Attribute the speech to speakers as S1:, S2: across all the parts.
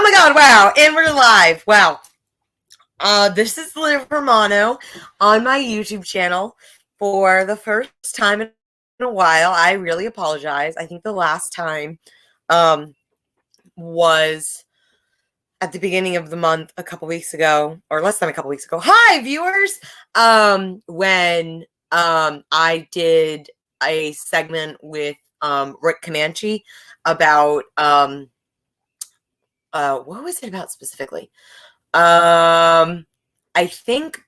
S1: my god, wow. And we're live. Wow. This is Liv Romano on my YouTube channel for the first time in a while. I really apologize. I think the last time was at the beginning of the month a couple weeks ago, or less than a couple weeks ago. Hi, viewers! When I did a segment with Rick Comanche about what was it about specifically? I think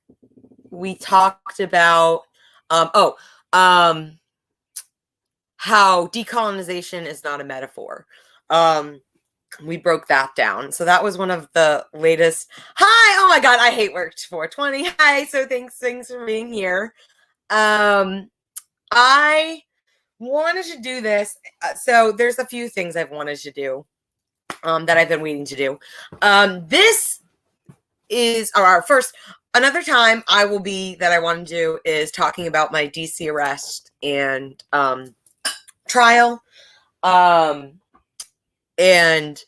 S1: we talked about how decolonization is not a metaphor. We broke that down. So that was one of the latest. Hi, oh my god, I hate work 420. Hi, so thanks for being here. I wanted to do this. So there's a few things I've wanted to do that I've been waiting to do. This is our first. Another time I want to do is talking about my DC arrest and trial. And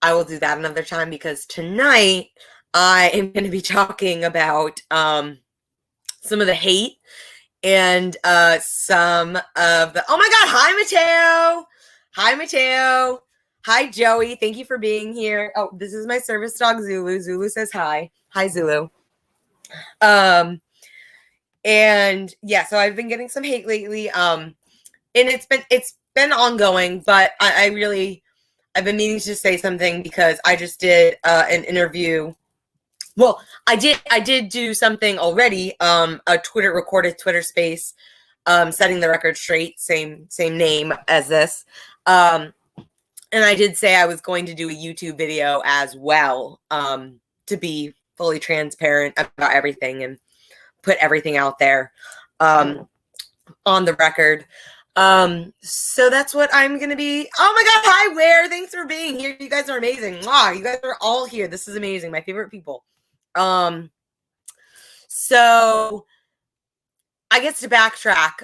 S1: I will do that another time because tonight I am going to be talking about some of the hate and some of the. Oh my god! Hi, Mateo. Hi, Mateo. Hi, Joey. Thank you for being here. Oh, this is my service dog, Zulu. Zulu says hi. Hi, Zulu. And yeah, so I've been getting some hate lately. And it's been ongoing, but I've been meaning to say something because I just did an interview. Well, I did do something already. A recorded Twitter space, setting the record straight. Same name as this. And I did say I was going to do a YouTube video as well, to be fully transparent about everything and put everything out there on the record. So that's what I'm going to be. Oh my god, hi, Ware. Thanks for being here. You guys are amazing. Wow, you guys are all here. This is amazing. My favorite people. So I guess to backtrack,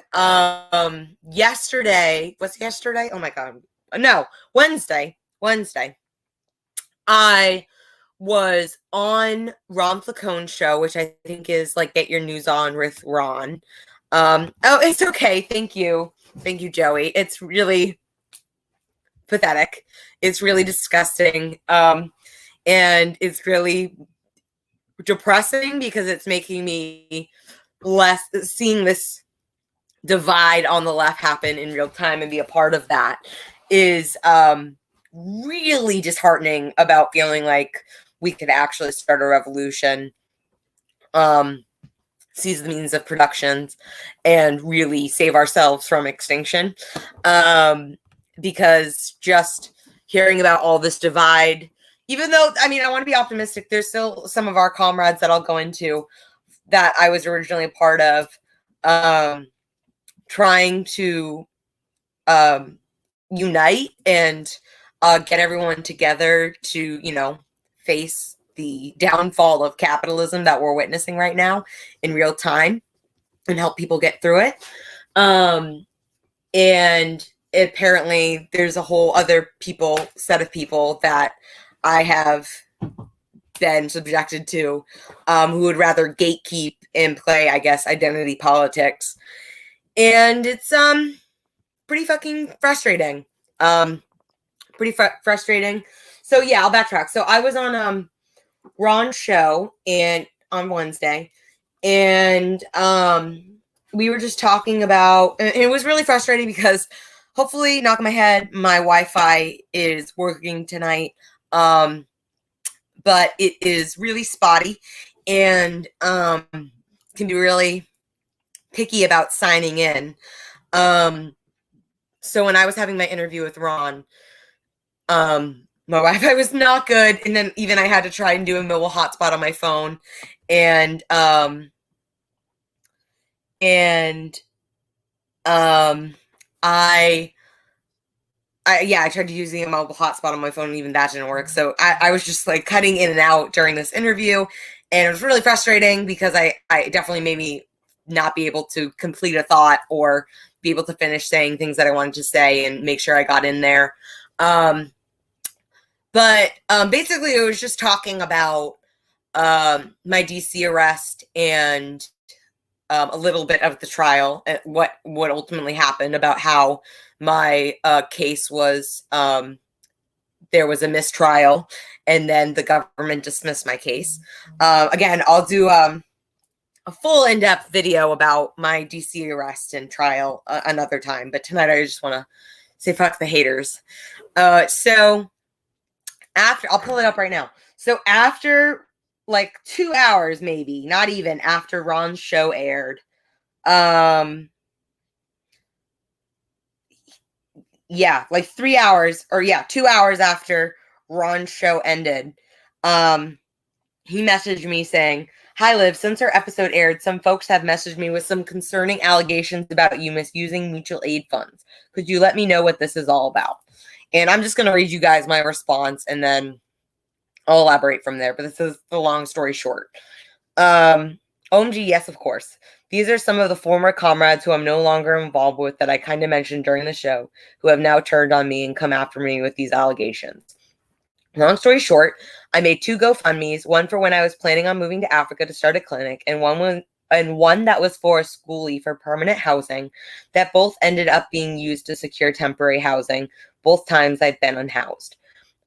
S1: yesterday, was it yesterday? Oh my god. No, Wednesday, I was on Ron Flacone show, which I think is like Get Your News On with Ron. Oh, it's okay. Thank you, Joey. It's really pathetic. It's really disgusting. And it's really depressing because it's making me seeing this divide on the left happen in real time and be a part of that is really disheartening about feeling like we could actually start a revolution, seize the means of production, and really save ourselves from extinction. Because just hearing about all this divide, even though, I mean, I want to be optimistic, there's still some of our comrades that I'll go into that I was originally a part of, trying to unite and get everyone together to, face the downfall of capitalism that we're witnessing right now in real time and help people get through it. And apparently there's a whole other set of people that I have been subjected to, who would rather gatekeep and play, I guess, identity politics. And it's pretty fucking frustrating. Frustrating. So yeah, I'll backtrack. So I was on Ron's show and on Wednesday, and we were just talking about, and it was really frustrating because hopefully, knock on my head, my Wi-Fi is working tonight. But it is really spotty and can be really picky about signing in. So when I was having my interview with Ron, my Wi-Fi was not good, and then even I had to try and do a mobile hotspot on my phone, and I tried using a mobile hotspot on my phone, and even that didn't work. So I was just like cutting in and out during this interview, and it was really frustrating because I definitely made me not be able to complete a thought or be able to finish saying things that I wanted to say and make sure I got in there. But basically, it was just talking about my DC arrest and a little bit of the trial, and what ultimately happened, about how my case was, there was a mistrial, and then the government dismissed my case. Again, I'll do a full in-depth video about my DC arrest and trial another time, but tonight I just want to say fuck the haters. So after, I'll pull it up right now. So after like 2 hours, maybe not even, after Ron's show aired, yeah, like 3 hours, or 2 hours after Ron's show ended, he messaged me saying, "Hi Liv, since our episode aired, some folks have messaged me with some concerning allegations about you misusing mutual aid funds. Could you let me know what this is all about?" And I'm just going to read you guys my response, and then I'll elaborate from there. But this is the long story short. OMG, yes, of course. These are some of the former comrades who I'm no longer involved with that I kind of mentioned during the show, who have now turned on me and come after me with these allegations. Long story short, I made 2 GoFundMes, one for when I was planning on moving to Africa to start a clinic, and one that was for a schoolie for permanent housing, that both ended up being used to secure temporary housing, both times I'd been unhoused.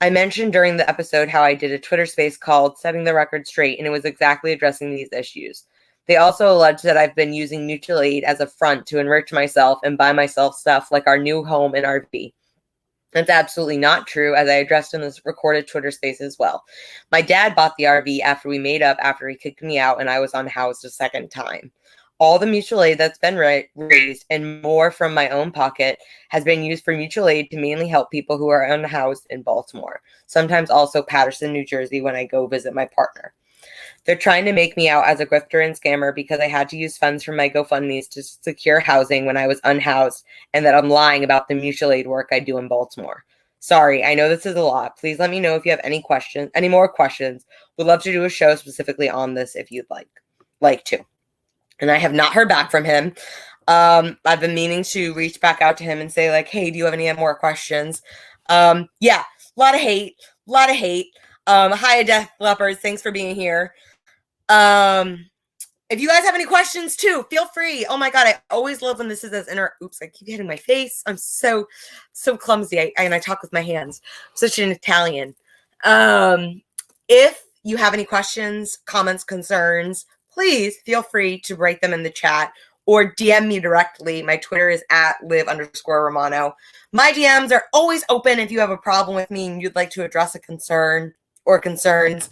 S1: I mentioned during the episode how I did a Twitter space called Setting the Record Straight, and it was exactly addressing these issues. They also alleged that I've been using mutual aid as a front to enrich myself and buy myself stuff like our new home and RV. That's absolutely not true, as I addressed in this recorded Twitter space as well. My dad bought the RV after we made up, after he kicked me out and I was unhoused a second time. All the mutual aid that's been raised, and more from my own pocket, has been used for mutual aid to mainly help people who are unhoused in Baltimore, sometimes also Paterson, New Jersey, when I go visit my partner. They're trying to make me out as a grifter and scammer because I had to use funds from my GoFundMes to secure housing when I was unhoused, and that I'm lying about the mutual aid work I do in Baltimore. Sorry, I know this is a lot. Please let me know if you have any more questions. Would love to do a show specifically on this if you'd like to. And I have not heard back from him. I've been meaning to reach back out to him and say, like, hey, do you have any more questions? Yeah, a lot of hate. Hi, Death Leopards. Thanks for being here. If you guys have any questions too, feel free. Oh my God, I always love when this is as oops, I keep hitting my face. I'm so clumsy. And I talk with my hands. I'm such an Italian. If you have any questions, comments, concerns, please feel free to write them in the chat or DM me directly. My Twitter is @liv_Romano. My DMs are always open if you have a problem with me and you'd like to address a concern or concerns.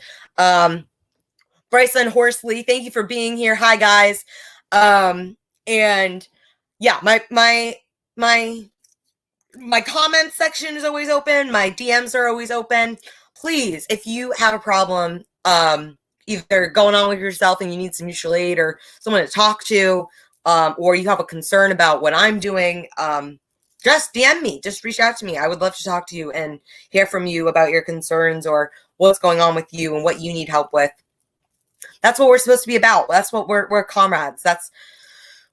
S1: Bryson Horsley, thank you for being here. Hi, guys. And yeah, my comment section is always open. My DMs are always open. Please, if you have a problem, either going on with yourself and you need some mutual aid or someone to talk to, or you have a concern about what I'm doing, just DM me. Just reach out to me. I would love to talk to you and hear from you about your concerns or what's going on with you and what you need help with. That's what we're supposed to be about. That's what we're comrades. That's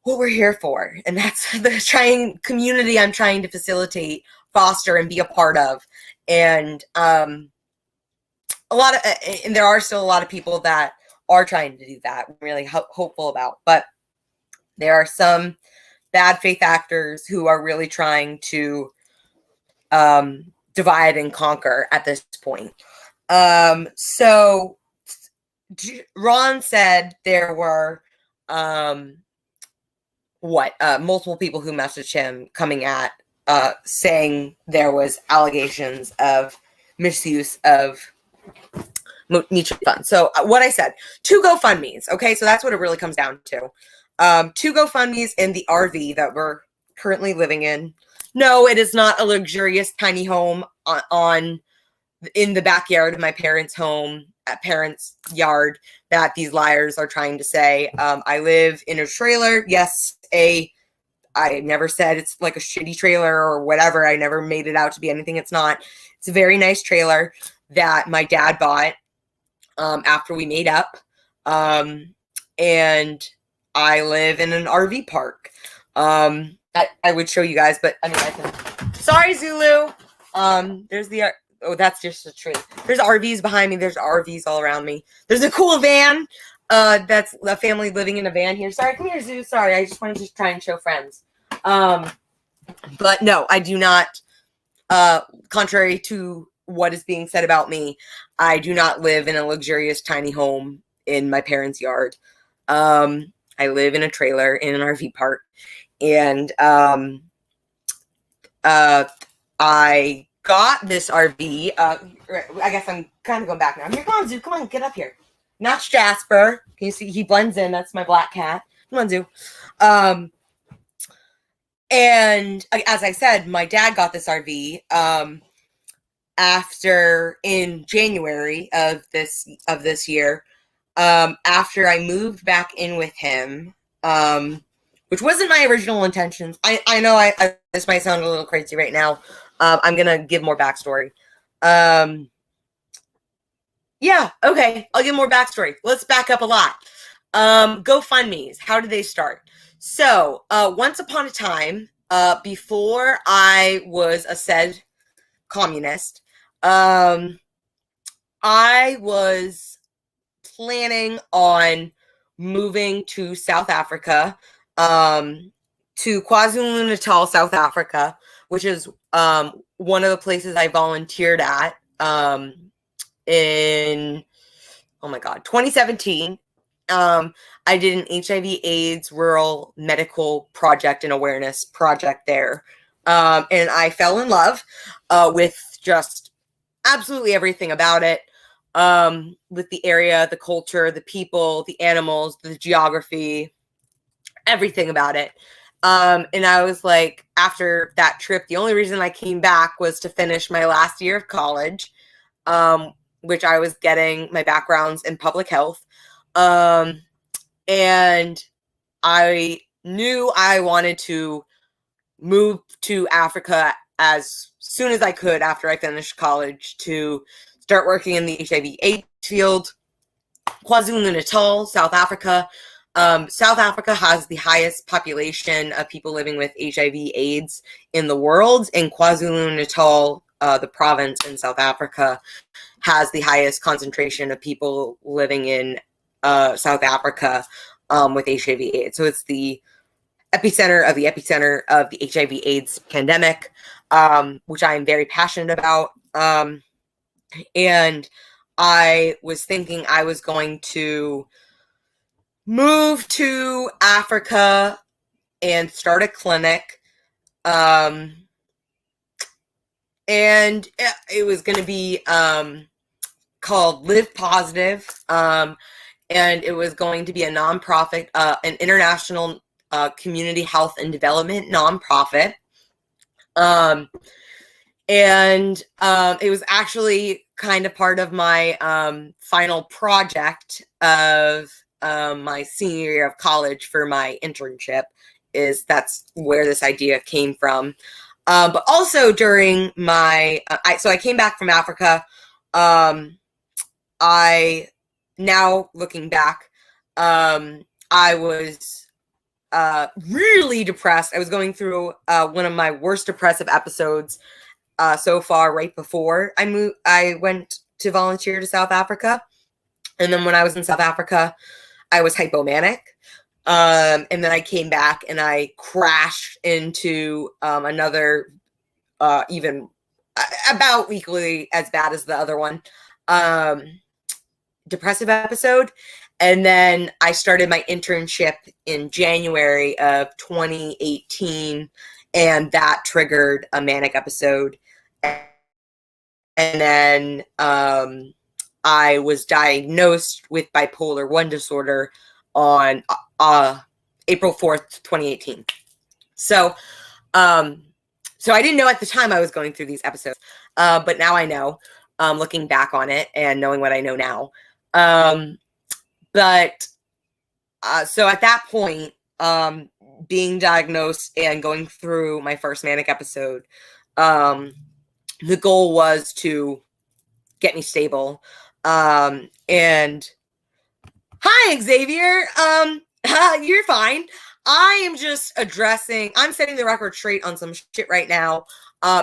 S1: what we're here for. And that's the community I'm trying to facilitate, foster, and be a part of. And and there are still a lot of people that are trying to do that. I'm really hopeful about. But there are some bad faith actors who are really trying to divide and conquer at this point. So Ron said there were multiple people who messaged him coming at saying there was allegations of misuse of mutual funds. So what I said, 2 GoFundMes. Okay, so that's what it really comes down to. 2 GoFundMes in the RV that we're currently living in. No, it is not a luxurious tiny home in the backyard of my parents' home, at parents' yard, that these liars are trying to say. I live in a trailer. Yes, I never said it's like a shitty trailer or whatever. I never made it out to be anything it's not. It's a very nice trailer that my dad bought after we made up. And I live in an RV park. I would show you guys, but anyway, sorry, Zulu. There's the Oh, that's just a tree. There's RVs behind me. There's RVs all around me. There's a cool van. That's a family living in a van here. Sorry, come here, Zoo. Sorry, I just wanted to try and show friends. But no, I do not. Contrary to what is being said about me, I do not live in a luxurious tiny home in my parents' yard. I live in a trailer in an RV park, and I got this RV. I guess I'm kind of going back now. Here, come on, Zoo. Come on, get up here. That's Jasper. Can you see? He blends in. That's my black cat. Come on, Zoo. And as I said, my dad got this RV after in January of this year. After I moved back in with him, which wasn't my original intentions. I know this might sound a little crazy right now. I'm gonna give more backstory. Yeah, okay, I'll give more backstory. Let's back up a lot. GoFundMe's, how did they start? So, once upon a time, before I was a said communist, I was planning on moving to South Africa, to KwaZulu-Natal, South Africa, which is one of the places I volunteered at in, oh my God, 2017. I did an HIV/AIDS rural medical project and awareness project there. And I fell in love with just absolutely everything about it. With the area, the culture, the people, the animals, the geography, everything about it. And I was like, after that trip, the only reason I came back was to finish my last year of college, which I was getting my backgrounds in public health. And I knew I wanted to move to Africa as soon as I could after I finished college to start working in the HIV/AIDS field. KwaZulu-Natal, South Africa. South Africa has the highest population of people living with HIV/AIDS in the world, and KwaZulu-Natal, the province in South Africa, has the highest concentration of people living in South Africa with HIV/AIDS. So it's the epicenter of the HIV/AIDS pandemic, which I am very passionate about. And I was thinking I was going to move to Africa and start a clinic. And it was going to be called Live Positive. And it was going to be a nonprofit, an international community health and development nonprofit. And it was actually kind of part of my final project of my senior year of college for my internship. That's where this idea came from. But also during my, so I came back from Africa. Now looking back, I was really depressed. I was going through one of my worst depressive episodes so far right before I went to volunteer to South Africa. And then when I was in South Africa, I was hypomanic. And then I came back and I crashed into another even about equally as bad as the other one depressive episode. And then I started my internship in January of 2018, and that triggered a manic episode. And then I was diagnosed with bipolar 1 disorder on April 4th, 2018. So I didn't know at the time I was going through these episodes, but now I know, looking back on it and knowing what I know now. But so at that point, being diagnosed and going through my first manic episode, the goal was to get me stable. And hi, Xavier. You're fine. I am just I'm setting the record straight on some shit right now.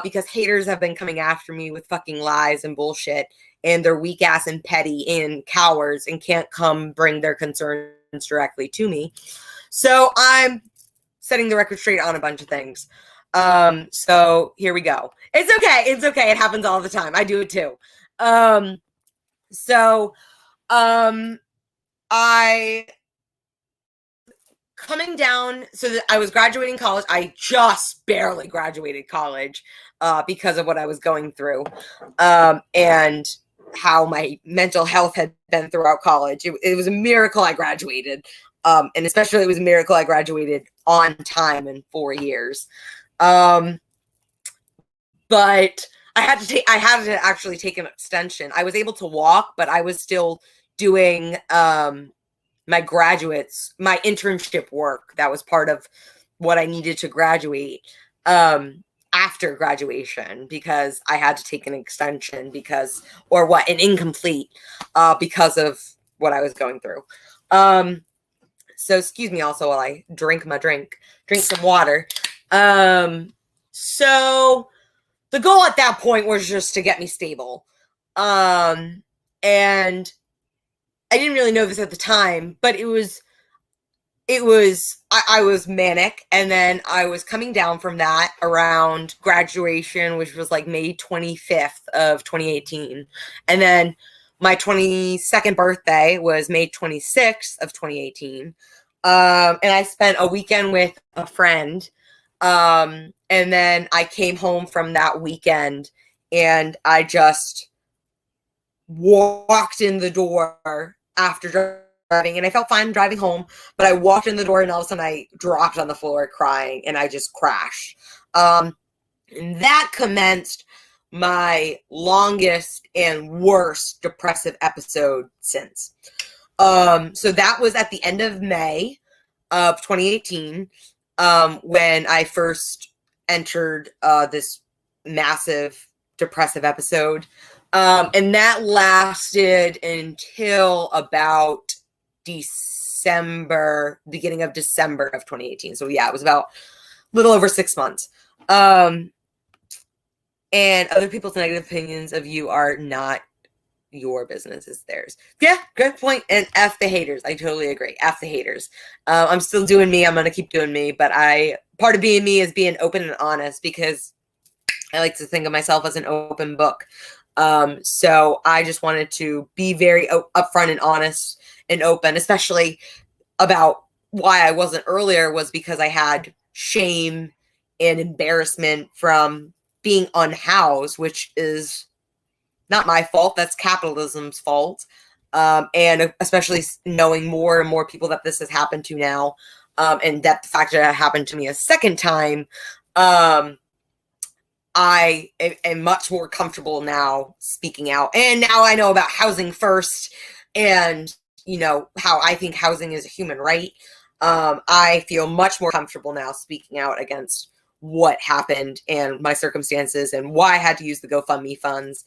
S1: because haters have been coming after me with fucking lies and bullshit, and they're weak ass and petty and cowards and can't come bring their concerns directly to me. So I'm setting the record straight on a bunch of things. So here we go. It's okay. It's okay. It happens all the time. I do it too. I coming down, so that I was graduating college. I just barely graduated college because of what I was going through, and how my mental health had been throughout college. It was a miracle I graduated, and especially it was a miracle I graduated on time in 4 years. But I had to actually take an extension. I was able to walk, but I was still doing my internship work. That was part of what I needed to graduate after graduation, because I had to take an extension an incomplete because of what I was going through. So excuse me also while I drink some water. So the goal at that point was just to get me stable. And I didn't really know this at the time, but I was manic, and then I was coming down from that around graduation, which was like May 25th of 2018. And then my 22nd birthday was May 26th of 2018. And I spent a weekend with a friend. And then I came home from that weekend, and I just walked in the door after driving, and I felt fine driving home, but I walked in the door and all of a sudden I dropped on the floor crying, and I just crashed. And that commenced my longest and worst depressive episode since. So that was at the end of May of 2018, when I first entered this massive depressive episode. And that lasted until about beginning of December of 2018. So yeah, it was about a little over 6 months. And other people's negative opinions of you are not your business, it's theirs. Yeah, good point. And F the haters. I totally agree. F the haters. I'm still doing me. I'm going to keep doing me. But part of being me is being open and honest, because I like to think of myself as an open book. So I just wanted to be very upfront and honest and open, especially about why I wasn't earlier, was because I had shame and embarrassment from being unhoused, which is not my fault. That's capitalism's fault. And especially knowing more and more people that this has happened to now, and that the fact that it happened to me a second time, I am much more comfortable now speaking out. And now I know about Housing First, and how I think housing is a human right. I feel much more comfortable now speaking out against what happened and my circumstances, and why I had to use the GoFundMe funds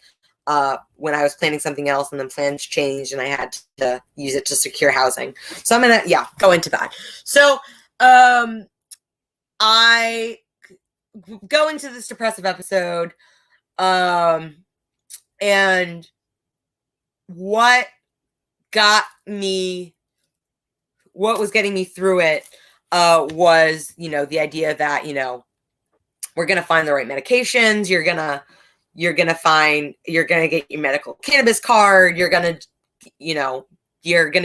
S1: when I was planning something else, and then plans changed and I had to use it to secure housing. So I'm gonna go into that. So I go into this depressive episode, and what was getting me through it was the idea that we're gonna find the right medications, you're gonna get your medical cannabis card, you're gonna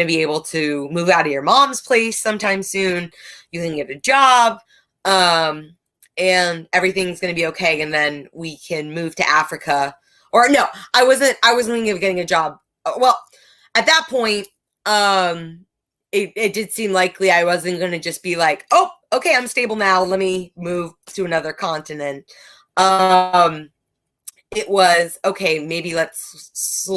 S1: be able to move out of your mom's place sometime soon, you can get a job, and everything's going to be okay, and then we can move to Africa. Or no, I wasn't thinking of getting a job. Well, at that point, it did seem likely I wasn't going to just be like, oh, okay, I'm stable now, let me move to another continent. It was, okay, maybe let's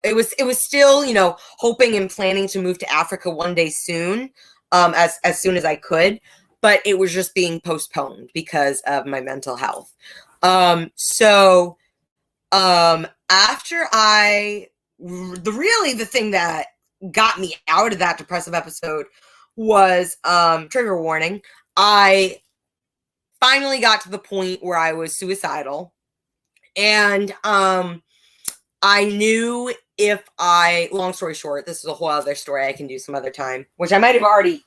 S1: it was still, hoping and planning to move to Africa one day soon, as soon as I could. But it was just being postponed because of my mental health. So after the thing that got me out of that depressive episode was, trigger warning, I finally got to the point where I was suicidal. And I knew if long story short, this is a whole other story I can do some other time, which I might have already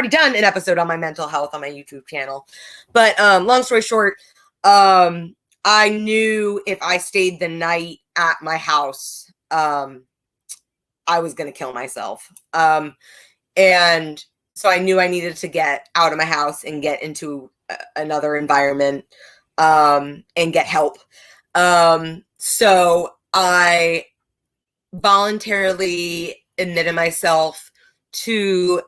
S1: done an episode on my mental health on my YouTube channel. But long story short, I knew if I stayed the night at my house, I was going to kill myself. And so I knew I needed to get out of my house and get into another environment, and get help. So I voluntarily admitted myself to,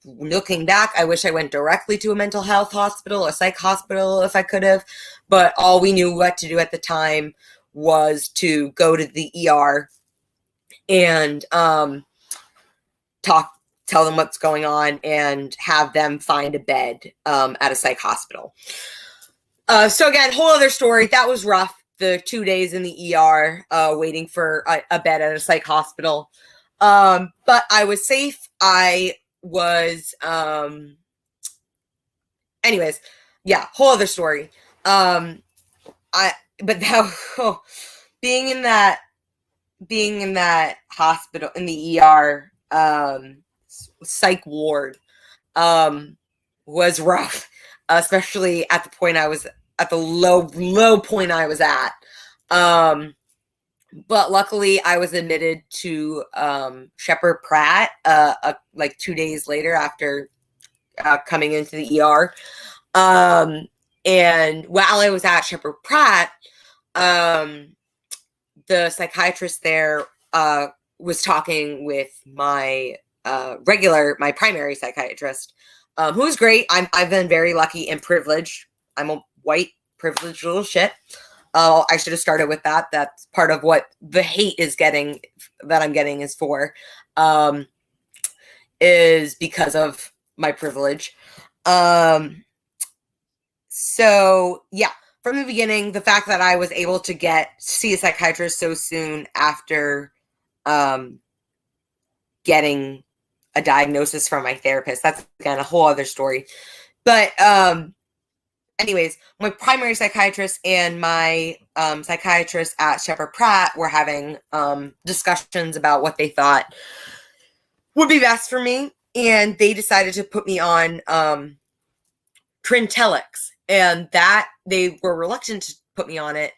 S1: looking back, I wish I went directly to a mental health hospital, a psych hospital if I could have, but all we knew what to do at the time was to go to the ER and tell them what's going on and have them find a bed at a psych hospital. So again, whole other story. That was rough. The 2 days in the ER, waiting for a bed at a psych hospital. But I was safe. I was, anyways, yeah, whole other story. Being in that hospital, in the ER, psych ward, was rough, especially at the point I was at the low point I was at. But luckily I was admitted to Sheppard Pratt like 2 days later after coming into the ER. And while I was at Sheppard Pratt, the psychiatrist there was talking with my primary psychiatrist, who was great. I've been very lucky and privileged. I'm a white privileged little shit. I should have started with that. That's part of what the hate I'm getting is for, is because of my privilege. So yeah, from the beginning, the fact that I was able to see a psychiatrist so soon after getting a diagnosis from my therapist, that's again a whole other story. But anyways, my primary psychiatrist and my psychiatrist at Sheppard Pratt were having discussions about what they thought would be best for me, and they decided to put me on Trintellix, and that they were reluctant to put me on it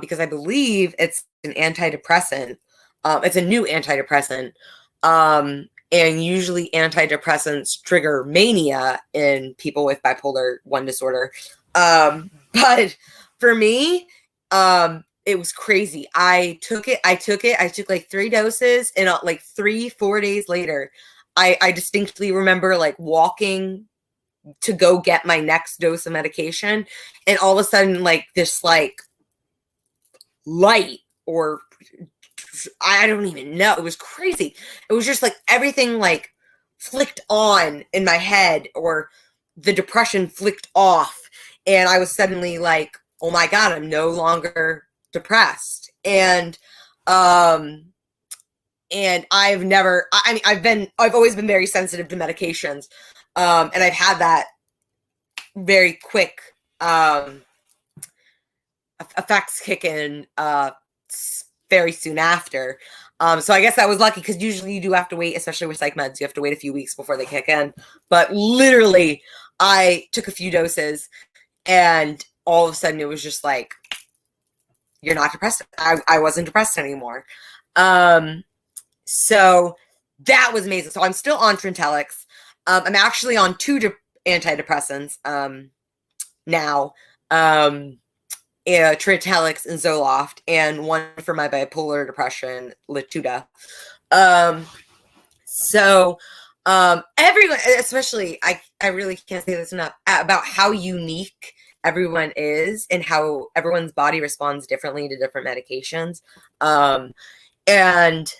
S1: because I believe it's an antidepressant. It's a new antidepressant. And usually antidepressants trigger mania in people with bipolar 1 disorder. But for me, it was crazy. I took like 3 doses, and like 3-4 days later, I distinctly remember like walking to go get my next dose of medication, and all of a sudden like this like light, or I don't even know. It was crazy. It was just like everything like flicked on in my head, or the depression flicked off. And I was suddenly like, oh my God, I'm no longer depressed. And I've always been very sensitive to medications. And I've had that very quick effects kick in very soon after. So I guess I was lucky, because usually you do have to wait, especially with psych meds, you have to wait a few weeks before they kick in. But literally, I took a few doses, and all of a sudden it was just like, you're not depressed. I wasn't depressed anymore. So that was amazing. So I'm still on Trintellix. I'm actually on 2 antidepressants now. Trintellix and Zoloft, and one for my bipolar depression, Latuda. So everyone, especially, I really can't say this enough about how unique everyone is and how everyone's body responds differently to different medications. And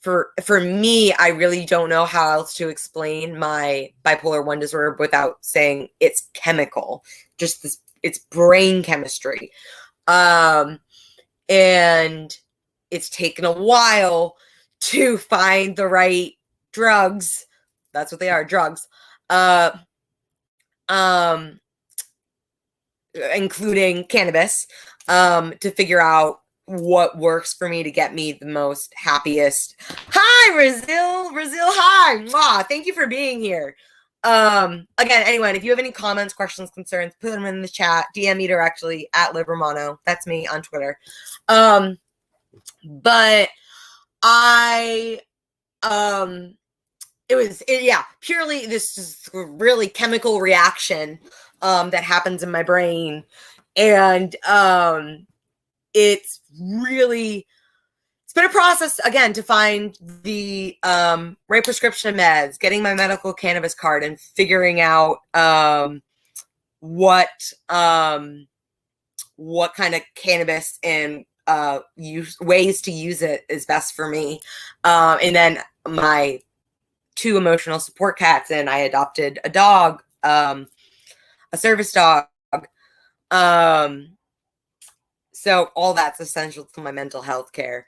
S1: for me, I really don't know how else to explain my bipolar 1 disorder without saying it's chemical, just this. It's brain chemistry. And it's taken a while to find the right drugs. That's what they are, drugs. including cannabis, to figure out what works for me to get me the most happiest. Hi, Brazil. Hi. Mwah. Thank you for being here. Again, anyone, if you have any comments, questions, concerns, put them in the chat. DM me directly at Livermano. That's me on Twitter. But I, purely this is really chemical reaction that happens in my brain. And it's been a process, again, to find the right prescription meds, getting my medical cannabis card, and figuring out what kind of cannabis and ways to use it is best for me. And then my 2 emotional support cats, and I adopted a dog, a service dog. So all that's essential to my mental health care.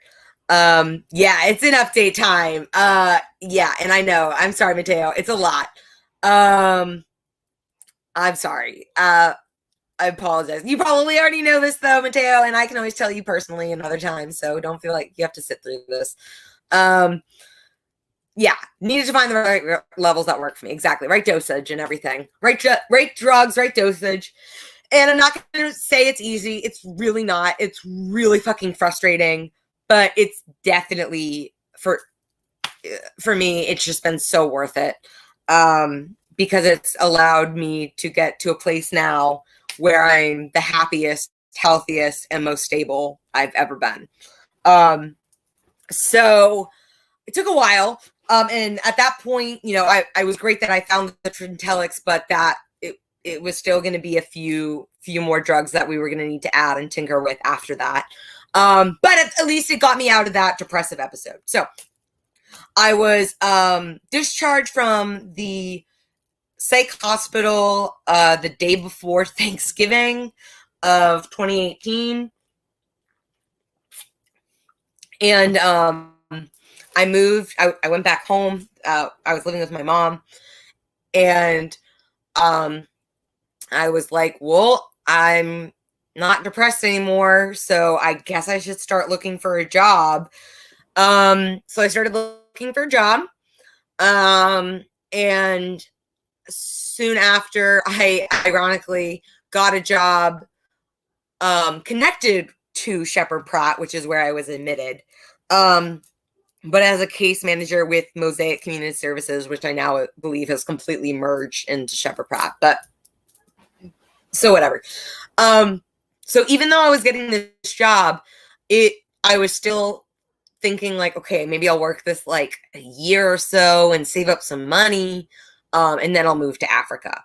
S1: It's an update time. And I know, I'm sorry, Mateo, it's a lot. I'm sorry. I apologize. You probably already know this though, Mateo, and I can always tell you personally another time, so don't feel like you have to sit through this. Needed to find the right levels that work for me. Exactly. Right dosage and everything. Right drugs, right dosage. And I'm not going to say it's easy. It's really not. It's really fucking frustrating, but it's definitely for me, it's just been so worth it. Because it's allowed me to get to a place now where I'm the happiest, healthiest, and most stable I've ever been. So it took a while. And at that point, I was great that I found the Trintellix, but that it was still going to be a few more drugs that we were going to need to add and tinker with after that. But at least it got me out of that depressive episode. So I was discharged from the psych hospital the day before Thanksgiving of 2018. And I moved. I went back home. I was living with my mom. And I was like, well, I'm not depressed anymore, so I guess I should start looking for a job. So I started looking for a job. And soon after, I ironically got a job connected to Sheppard Pratt, which is where I was admitted. But as a case manager with Mosaic Community Services, which I now believe has completely merged into Sheppard Pratt. But so whatever. So even though I was getting this job, I was still thinking like, okay, maybe I'll work this like a year or so and save up some money, and then I'll move to Africa.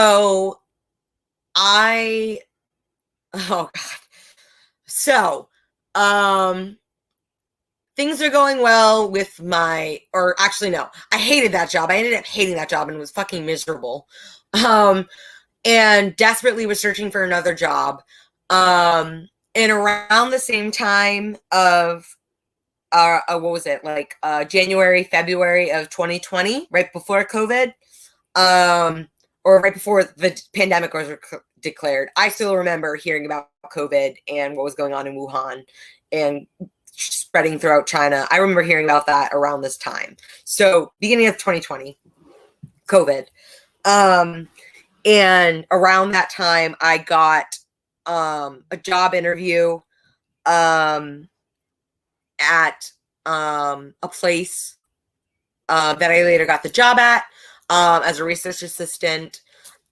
S1: So things are going well with I hated that job. I ended up hating that job and was fucking miserable. And desperately was searching for another job. And around the same time of, January, February of 2020, right before COVID, or right before the pandemic was declared, I still remember hearing about COVID and what was going on in Wuhan and spreading throughout China. I remember hearing about that around this time. So beginning of 2020, COVID. And around that time, I got a job interview at a place that I later got the job at as a research assistant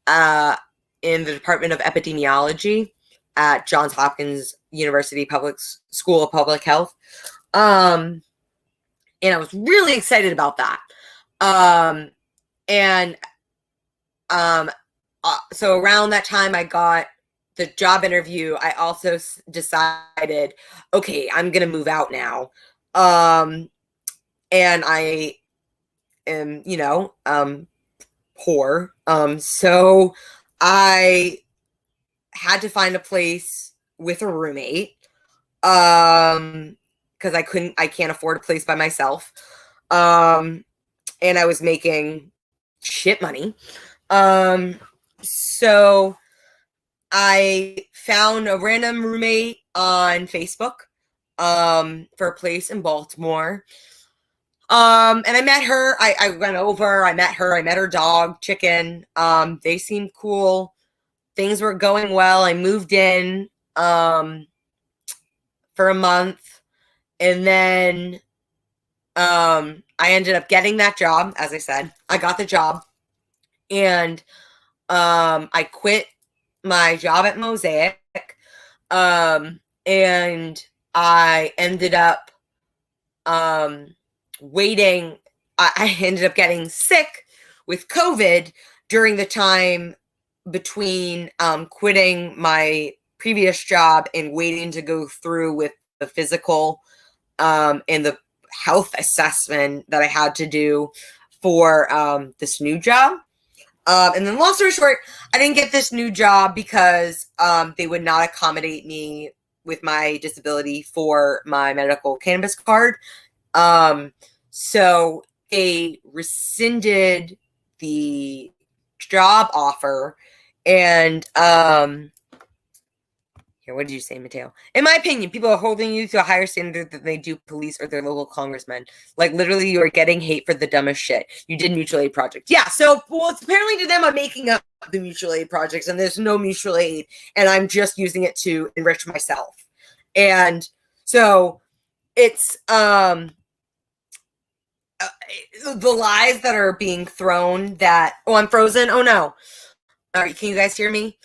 S1: in the Department of Epidemiology at Johns Hopkins University School of Public Health. And I was really excited about that. So around that time I got the job interview, I also decided, okay, I'm going to move out now. And I am, poor. So I had to find a place with a roommate. Cause I can't afford a place by myself. And I was making shit money. So I found a random roommate on Facebook for a place in Baltimore. And I met her. I went over, I met her, I met her dog, Chicken. They seemed cool. Things were going well. I moved in for a month, and then I ended up getting that job. As I said, I got the job, and I quit my job at Mosaic, and I ended up waiting. I ended up getting sick with COVID during the time between quitting my previous job and waiting to go through with the physical and the health assessment that I had to do for this new job. And then long story short, I didn't get this new job because they would not accommodate me with my disability for my medical cannabis card. So they rescinded the job offer, and here, what did you say, Mateo? In my opinion, people are holding you to a higher standard than they do police or their local congressmen. Like, literally, you are getting hate for the dumbest shit. You did mutual aid project. Yeah, so, well, it's apparently to them, I'm making up the mutual aid projects, and there's no mutual aid, and I'm just using it to enrich myself. And so it's the lies that are being thrown that, oh, I'm frozen. Oh no. All right, can you guys hear me?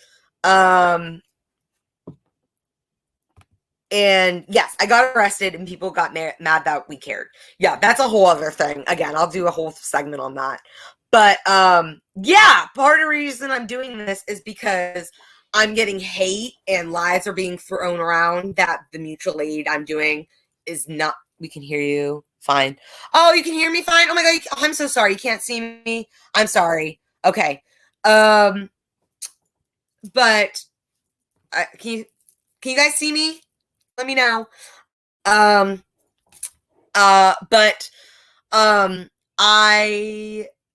S1: And yes, I got arrested and people got mad that we cared. Yeah, that's a whole other thing. Again, I'll do a whole segment on that. But yeah, part of the reason I'm doing this is because I'm getting hate and lies are being thrown around that the mutual aid I'm doing is not. We can hear you fine. Oh, you can hear me fine? Oh my God, I'm so sorry. You can't see me? I'm sorry. Okay. But can you guys see me? Let me know. I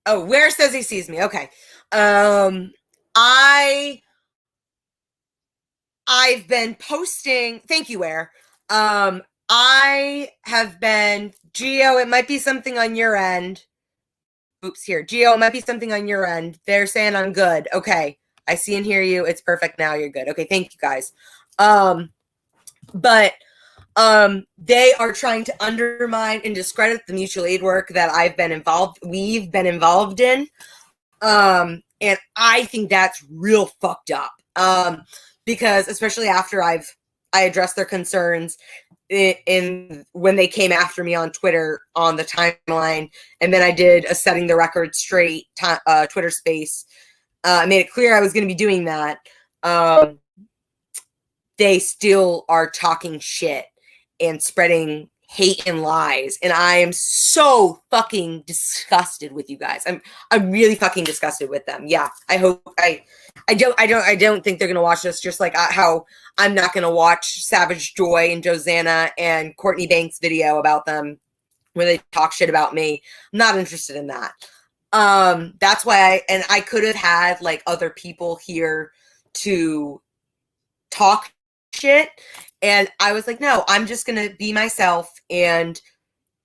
S1: Where says he sees me? Okay. I've been posting. Thank you, Where. I have been, Geo, it might be something on your end. Oops, here. Geo, it might be something on your end. They're saying I'm good. Okay. I see and hear you. It's perfect now. You're good. Okay, thank you guys. But they are trying to undermine and discredit the mutual aid work that we've been involved in. And I think that's real fucked up. Because especially after I addressed their concerns in when they came after me on Twitter on the timeline, and then I did a setting the record straight Twitter space. I made it clear I was going to be doing that. They still are talking shit and spreading hate and lies, and I am so fucking disgusted with you guys. I'm really fucking disgusted with them. Yeah, I hope I don't think they're gonna watch this. Just like how I'm not gonna watch Savage Joy and Josanna and Courtney Banks' video about them where they talk shit about me. I'm not interested in that. That's why I could have had like other people here to talk shit, and I was like, no, I'm just gonna be myself and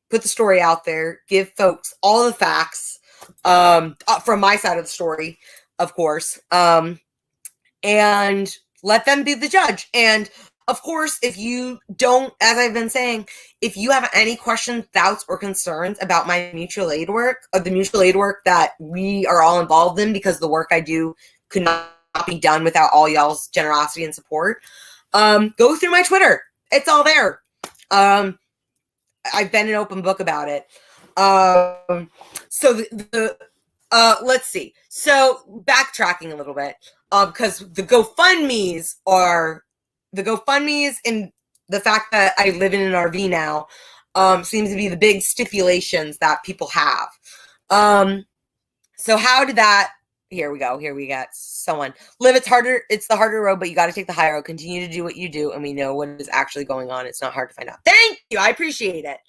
S1: put the story out there, give folks all the facts from my side of the story, of course, and let them be the judge. And of course, if you don't, as I've been saying, if you have any questions, doubts, or concerns about my mutual aid work, or the mutual aid work that we are all involved in, because the work I do could not be done without all y'all's generosity and support, go through my Twitter. It's all there. I've been an open book about it. So let's see. So backtracking a little bit, because the GoFundMes and the fact that I live in an RV now, seems to be the big stipulations that people have. So how did that? Here we go. Here we got someone. Liv, it's the harder road, but you got to take the high road. Continue to do what you do, and we know what is actually going on. It's not hard to find out. Thank you. I appreciate it.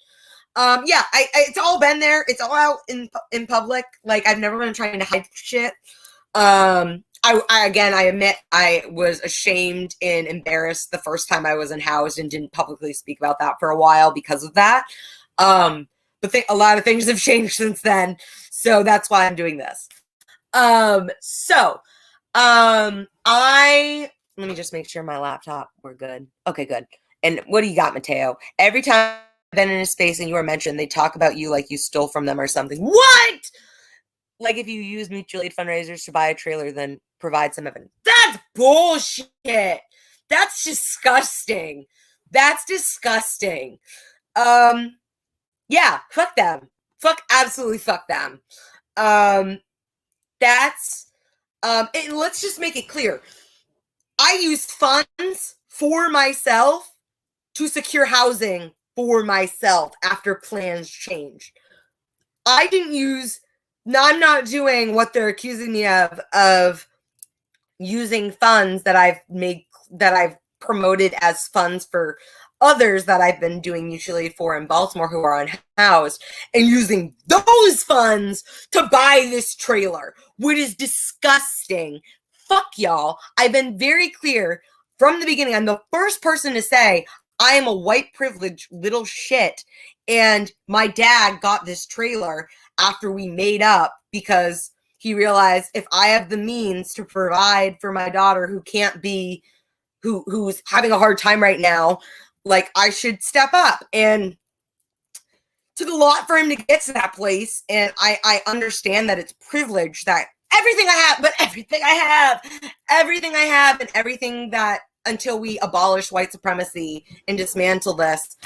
S1: Yeah, it's all been there. It's all out in public. Like, I've never been trying to hide shit. I admit I was ashamed and embarrassed the first time I was unhoused and didn't publicly speak about that for a while because of that. But a lot of things have changed since then, so that's why I'm doing this. Let me just make sure my laptop, we're good. Okay, good. And what do you got, Mateo? Every time I've been in a space and you are mentioned, they talk about you like you stole from them or something. What? Like, if you use mutual aid fundraisers to buy a trailer, then provide some evidence. That's bullshit. That's disgusting. That's disgusting. Yeah, fuck them. Absolutely fuck them. Let's just make it clear. I use funds for myself to secure housing for myself after plans changed. I'm not doing what they're accusing me of using funds that I've promoted as funds for others that I've been doing mutually for in Baltimore who are unhoused, and using those funds to buy this trailer, which is disgusting. Fuck y'all. I've been very clear from the beginning. I'm the first person to say I am a white privileged little shit, and my dad got this trailer after we made up because he realized if I have the means to provide for my daughter who's having a hard time right now, like, I should step up. And took a lot for him to get to that place. And I understand that it's privilege, that everything I have and everything that, until we abolish white supremacy and dismantle this,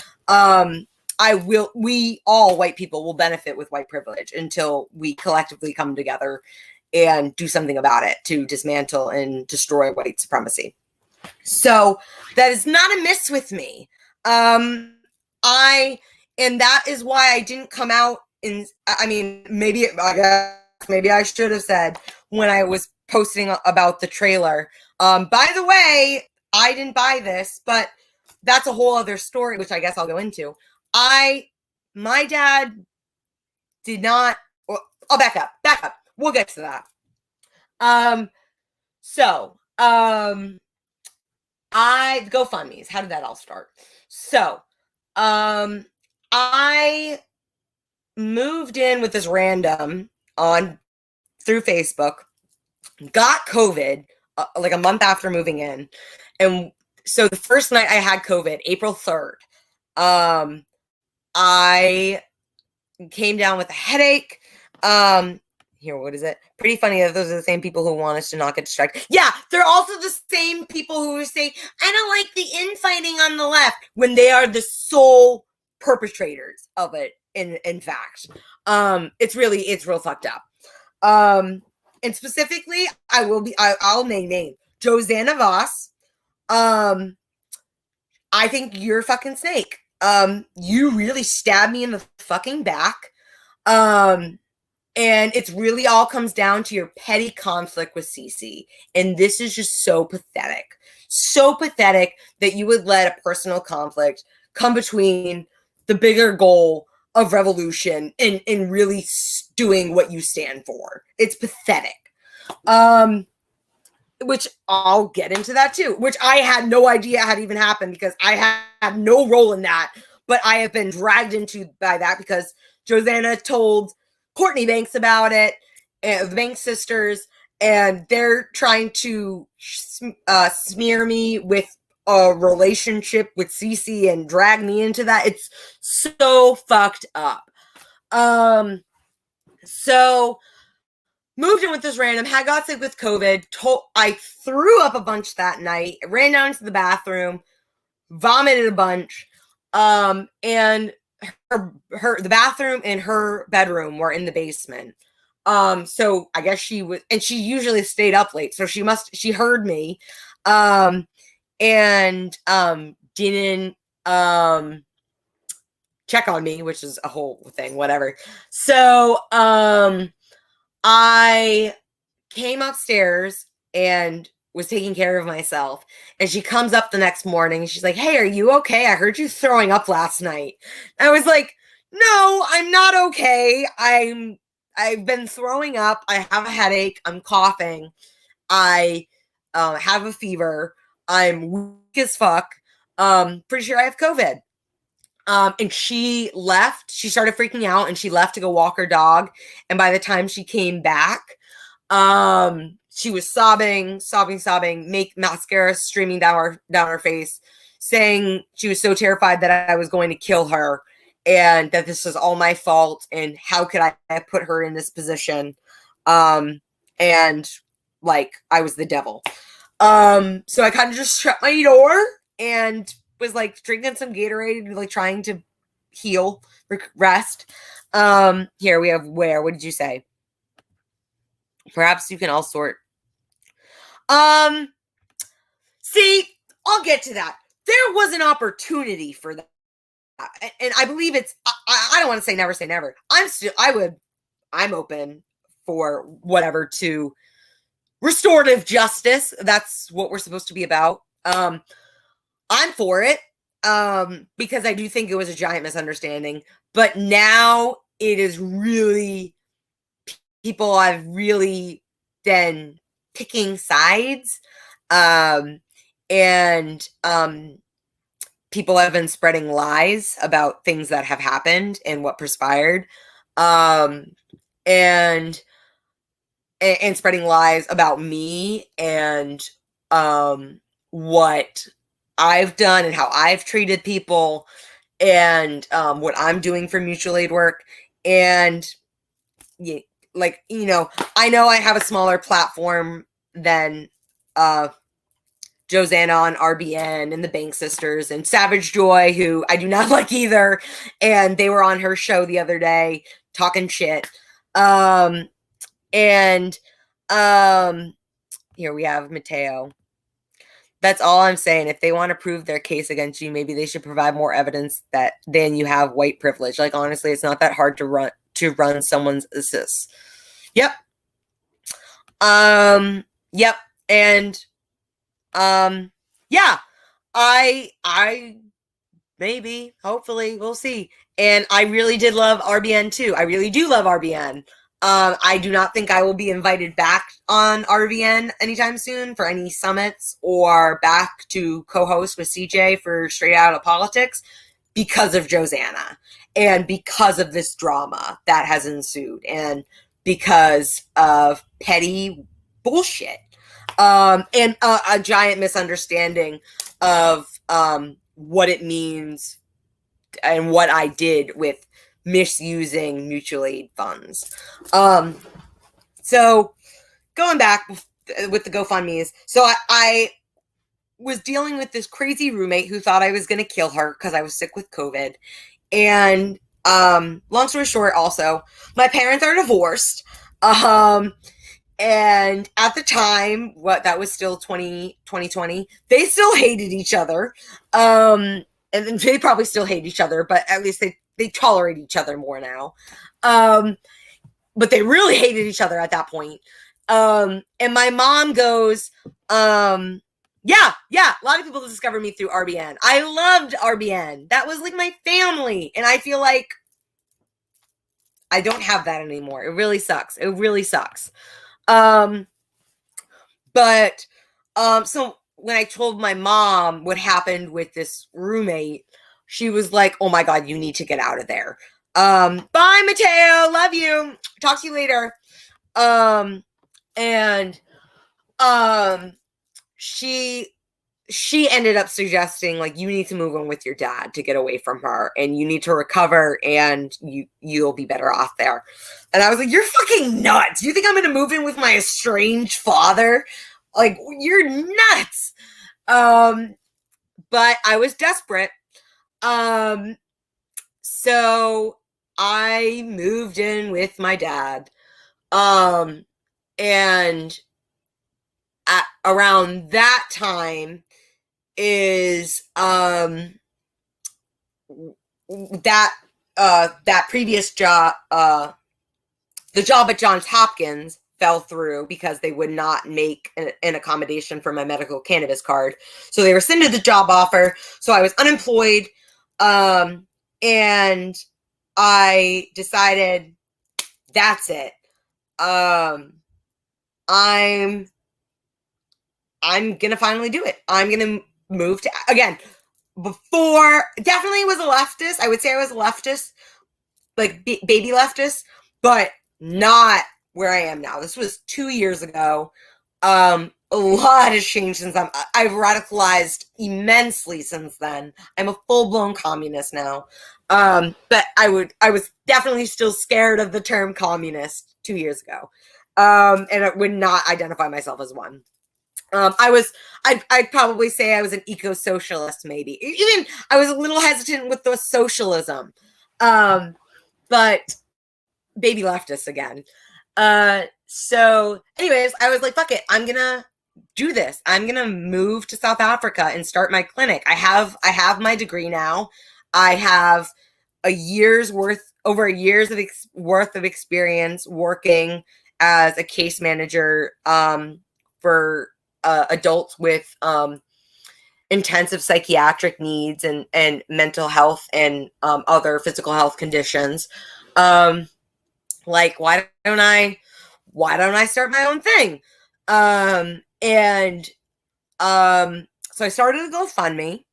S1: we all white people will benefit with white privilege until we collectively come together and do something about it to dismantle and destroy white supremacy. So that is not amiss with me. And that is why I didn't come out maybe I should have said when I was posting about the trailer. By the way, I didn't buy this, but that's a whole other story, which I guess I'll go into. My dad did not, I'll back up. We'll get to that. GoFundMe's, how did that all start? So, I moved in with this random through Facebook, got COVID like a month after moving in. And so the first night I had COVID, April 3rd, I came down with a headache. What is it? Pretty funny that those are the same people who want us to not get distracted. Yeah, they're also the same people who say, I don't like the infighting on the left, when they are the sole perpetrators of it, in fact. It's real fucked up. And specifically, I'll name Josanna Voss. I think you're a fucking snake. You really stabbed me in the fucking back. And it's really all comes down to your petty conflict with Cece. And this is just so pathetic. So pathetic that you would let a personal conflict come between the bigger goal of revolution and really doing what you stand for. It's pathetic. Which I'll get into that too, which I had no idea had even happened because I have no role in that. But I have been dragged into by that because Josanna told Courtney Banks about it, and the Banks sisters, and they're trying to smear me with a relationship with Cece and drag me into that. It's so fucked up. So moved in with this random, got sick with COVID. I threw up a bunch that night, ran down to the bathroom, vomited a bunch, and the bathroom and her bedroom were in the basement. So I guess she was, and she usually stayed up late, so she heard me, and didn't check on me, which is a whole thing, whatever. So I came upstairs and was taking care of myself, and she comes up the next morning and she's like, hey, are you okay? I heard you throwing up last night. I was like, No, I'm not okay. I've been throwing up. I have a headache. I'm coughing. I have a fever. I'm weak as fuck. Pretty sure I have COVID. And she left. She started freaking out and she left to go walk her dog. And by the time she came back, she was sobbing, make mascara streaming down her face, saying she was so terrified that I was going to kill her and that this was all my fault and how could I put her in this position. And like I was the devil. So I kind of just shut my door and was like drinking some Gatorade and like trying to heal, rest. Here we have where. What did you say? Perhaps you can all sort. See, I'll get to that. There was an opportunity for that. And I believe it's, I don't want to say never. I'm open for whatever to restorative justice. That's what we're supposed to be about. I'm for it. Because I do think it was a giant misunderstanding, but now it is really, people have really been picking sides. And people have been spreading lies about things that have happened and what perspired. And spreading lies about me and what I've done and how I've treated people and what I'm doing for mutual aid work. And like, you know I have a smaller platform than Josanna on RBN and the Bank Sisters and Savage Joy, who I do not like either. And they were on her show the other day talking shit. And here we have Mateo. That's all I'm saying. If they want to prove their case against you, maybe they should provide more evidence than you have white privilege. Like, honestly, it's not that hard to run someone's assists. Yep. Yep. And yeah, I maybe, hopefully, we'll see. And I really did love RBN too. I really do love RBN. I do not think I will be invited back on RBN anytime soon for any summits or back to co-host with CJ for Straight Outta Politics because of Josanna and because of this drama that has ensued and because of petty bullshit. And a giant misunderstanding of what it means and what I did with misusing mutual aid funds. So going back with the GoFundMe's, so I was dealing with this crazy roommate who thought I was going to kill her because I was sick with COVID. And long story short, also, my parents are divorced. And at the time, that was still 2020, they still hated each other. And they probably still hate each other, but at least they tolerate each other more now. But they really hated each other at that point. And my mom goes, yeah, a lot of people discovered me through RBN. I loved RBN. That was like my family. And I feel like I don't have that anymore. It really sucks. So when I told my mom what happened with this roommate, she was like, oh my God, you need to get out of there. Bye, Mateo. Love you. Talk to you later. She ended up suggesting, like, you need to move in with your dad to get away from her and you need to recover and you'll be better off there. And I was like, you're fucking nuts. You think I'm going to move in with my estranged father? Like, you're nuts. But I was desperate. So I moved in with my dad. And around that time is that previous job, the job at Johns Hopkins fell through because they would not make an accommodation for my medical cannabis card. So they rescinded the job offer. So I was unemployed. And I decided that's it. I'm gonna finally do it. I'm gonna move to, again, before, definitely was a leftist. I would say I was a leftist, like baby leftist, but not where I am now. This was 2 years ago. A lot has changed since I've radicalized immensely since then. I'm a full-blown communist now. But I was definitely still scared of the term communist 2 years ago. And I would not identify myself as one. I'd probably say I was an eco-socialist, maybe. Even I was a little hesitant with the socialism. But baby leftist again. So anyways, I was like, fuck it, I'm gonna do this. I'm gonna move to South Africa and start my clinic. I have my degree now. I have over a year's worth of experience working as a case manager for adults with intensive psychiatric needs and mental health and other physical health conditions. Like, why don't I start my own thing? So I started a GoFundMe.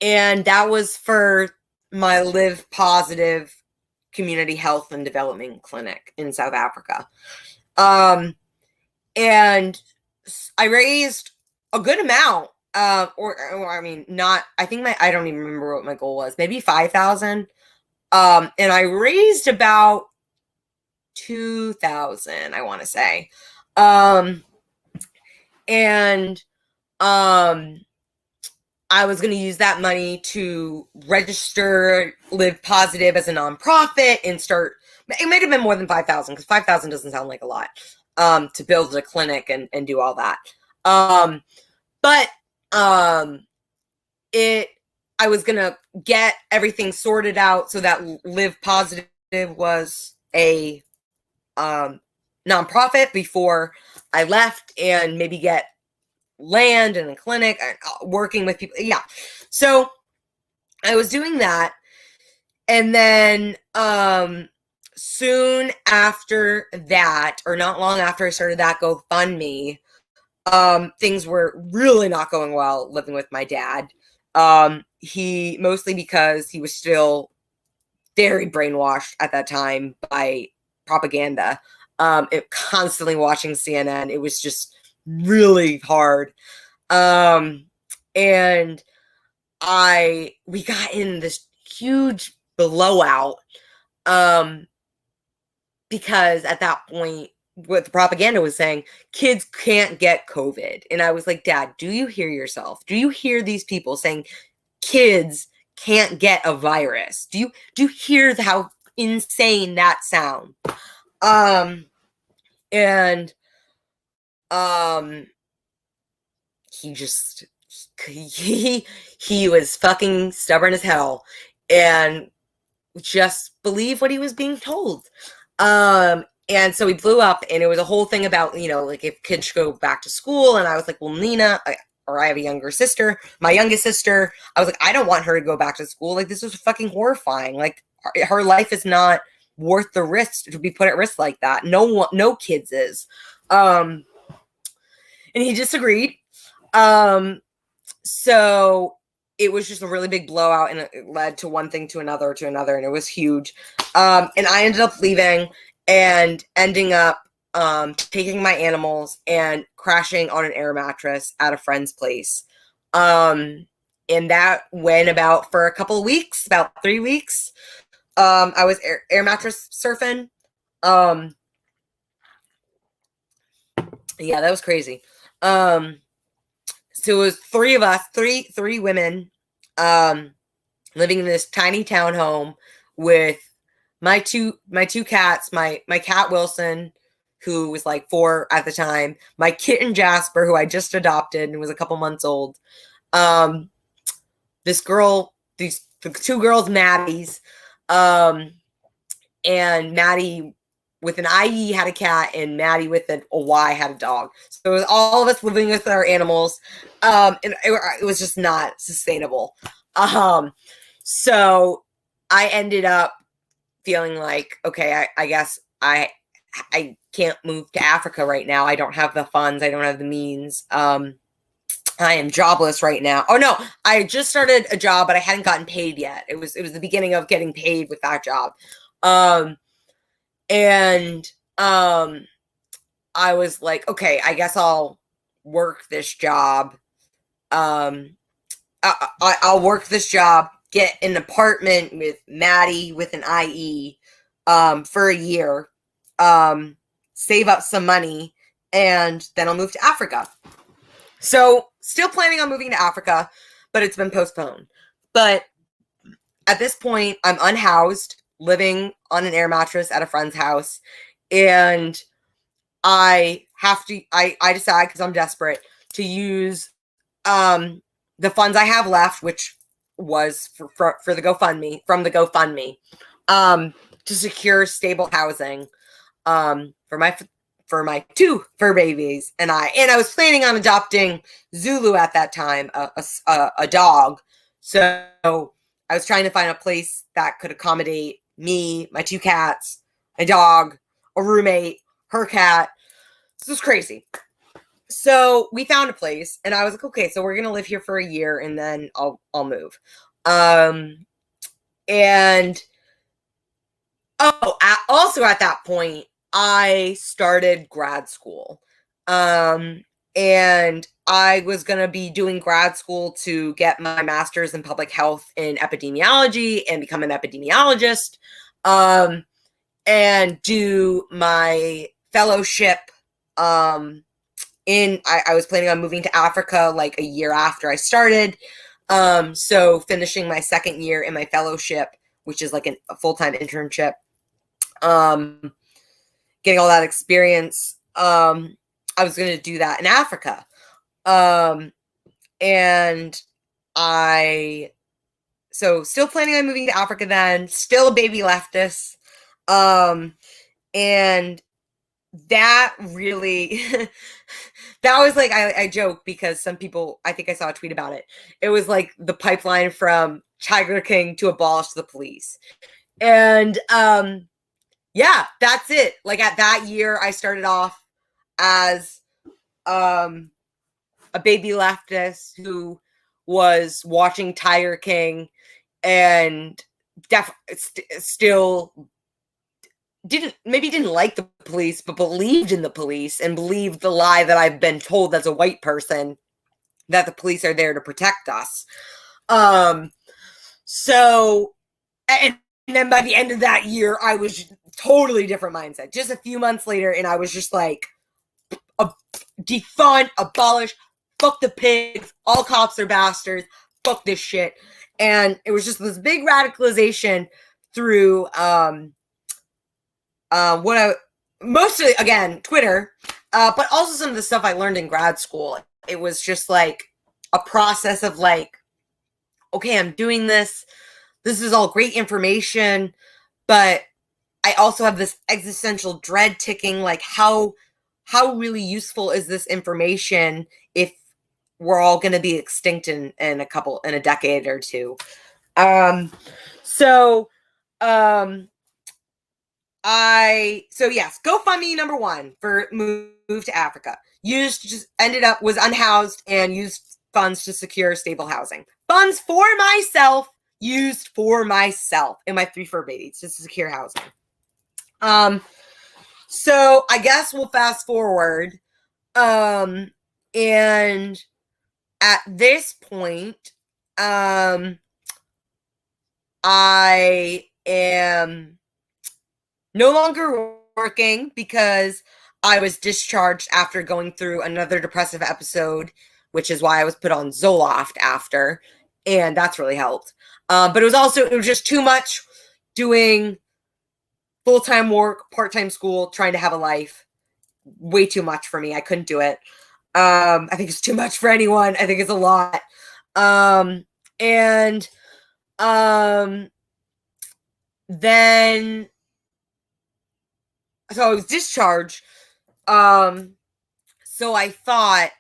S1: And that was for my Live Positive Community Health and Development Clinic in South Africa. And I raised a good amount, or I mean, not, I think I don't even remember what my goal was, maybe 5,000. And I raised about 2,000, I want to say. I was going to use that money to register Live Positive as a nonprofit and start, it might have been more than 5,000 because 5,000 doesn't sound like a lot, to build a clinic and do all that. But I was going to get everything sorted out so that Live Positive was a nonprofit before I left, and maybe get land and a clinic, working with people. Yeah. So I was doing that. And then soon after that, or not long after I started that GoFundMe, things were really not going well living with my dad. He, mostly because he was still very brainwashed at that time by propaganda. Constantly watching CNN. It was just really hard. And we got in this huge blowout, because at that point, what the propaganda was saying, kids can't get COVID. And I was like, Dad, do you hear yourself? Do you hear these people saying kids can't get a virus? Do you hear how insane that sounds? He was fucking stubborn as hell and just believed what he was being told. And so he blew up, and it was a whole thing about, like, if kids should go back to school. And I was like, well, Nina, I have a younger sister, my youngest sister, I was like, I don't want her to go back to school. Like, this was fucking horrifying. Like, her life is not worth the risk to be put at risk like that. No kids is. And he disagreed. So it was just a really big blowout, and it led to one thing to another, and it was huge. And I ended up leaving and ending up taking my animals and crashing on an air mattress at a friend's place. And that went about for a couple of weeks, about 3 weeks. I was air mattress surfing. Yeah, that was crazy. So it was three of us, three women, living in this tiny townhome with my two cats, my cat Wilson, who was like 4 at the time, my kitten Jasper, who I just adopted and was a couple months old. The 2 girls, Maddie's, and Maddie with an IE had a cat, and Maddie with a Y had a dog. So it was all of us living with our animals. And it was just not sustainable. So I ended up feeling like, okay, I guess I can't move to Africa right now. I don't have the funds. I don't have the means. I am jobless right now. Oh no, I just started a job, but I hadn't gotten paid yet. It was the beginning of getting paid with that job. And I was like, okay, I guess I'll work this job. I'll work this job, get an apartment with Maddie with an IE for a year, save up some money, and then I'll move to Africa. So still planning on moving to Africa, but it's been postponed. But at this point, I'm unhoused, living on an air mattress at a friend's house, and I decide, because I'm desperate, to use the funds I have left, which was for the GoFundMe, from the GoFundMe, to secure stable housing for my 2 fur babies. And I was planning on adopting Zulu at that time, a dog. So I was trying to find a place that could accommodate me, my 2 cats, a dog, a roommate, her cat. This was crazy. So we found a place, and I was like, okay, so we're gonna live here for a year, and then I'll move. And also at that point, I started grad school, and I was gonna be doing grad school to get my master's in public health in epidemiology and become an epidemiologist, and do my fellowship. I was planning on moving to Africa like a year after I started. So finishing my 2nd year in my fellowship, which is like a full-time internship, getting all that experience. I was going to do that in Africa. So still planning on moving to Africa then, still a baby leftist. And that really, that was like, I joke because some people, I think I saw a tweet about it. It was like the pipeline from Tiger King to abolish the police. And yeah, that's it. Like at that year, I started off as a baby leftist who was watching Tiger King and still didn't like the police, but believed in the police and believed the lie that I've been told as a white person, that the police are there to protect us. So, and then by the end of that year, I was totally different mindset. Just a few months later, and I was just like, defund, abolish, fuck the pigs, all cops are bastards, fuck this shit. And it was just this big radicalization through mostly, again, Twitter, but also some of the stuff I learned in grad school. It was just like a process of like, okay, I'm doing this. This is all great information, but I also have this existential dread ticking, like how really useful is this information if we're all going to be extinct in a decade or two. So yes, GoFundMe number 1 for move to Africa. Was unhoused and used funds to secure stable housing. Funds for myself, used for myself and my 3 fur babies to secure housing. So I guess we'll fast forward. And at this point, I am no longer working because I was discharged after going through another depressive episode, which is why I was put on Zoloft after, and that's really helped. But it was just too much doing full-time work, part-time school, trying to have a life. Way too much for me. I couldn't do it. I think it's too much for anyone. I think it's a lot. Then so I was discharged. So I thought,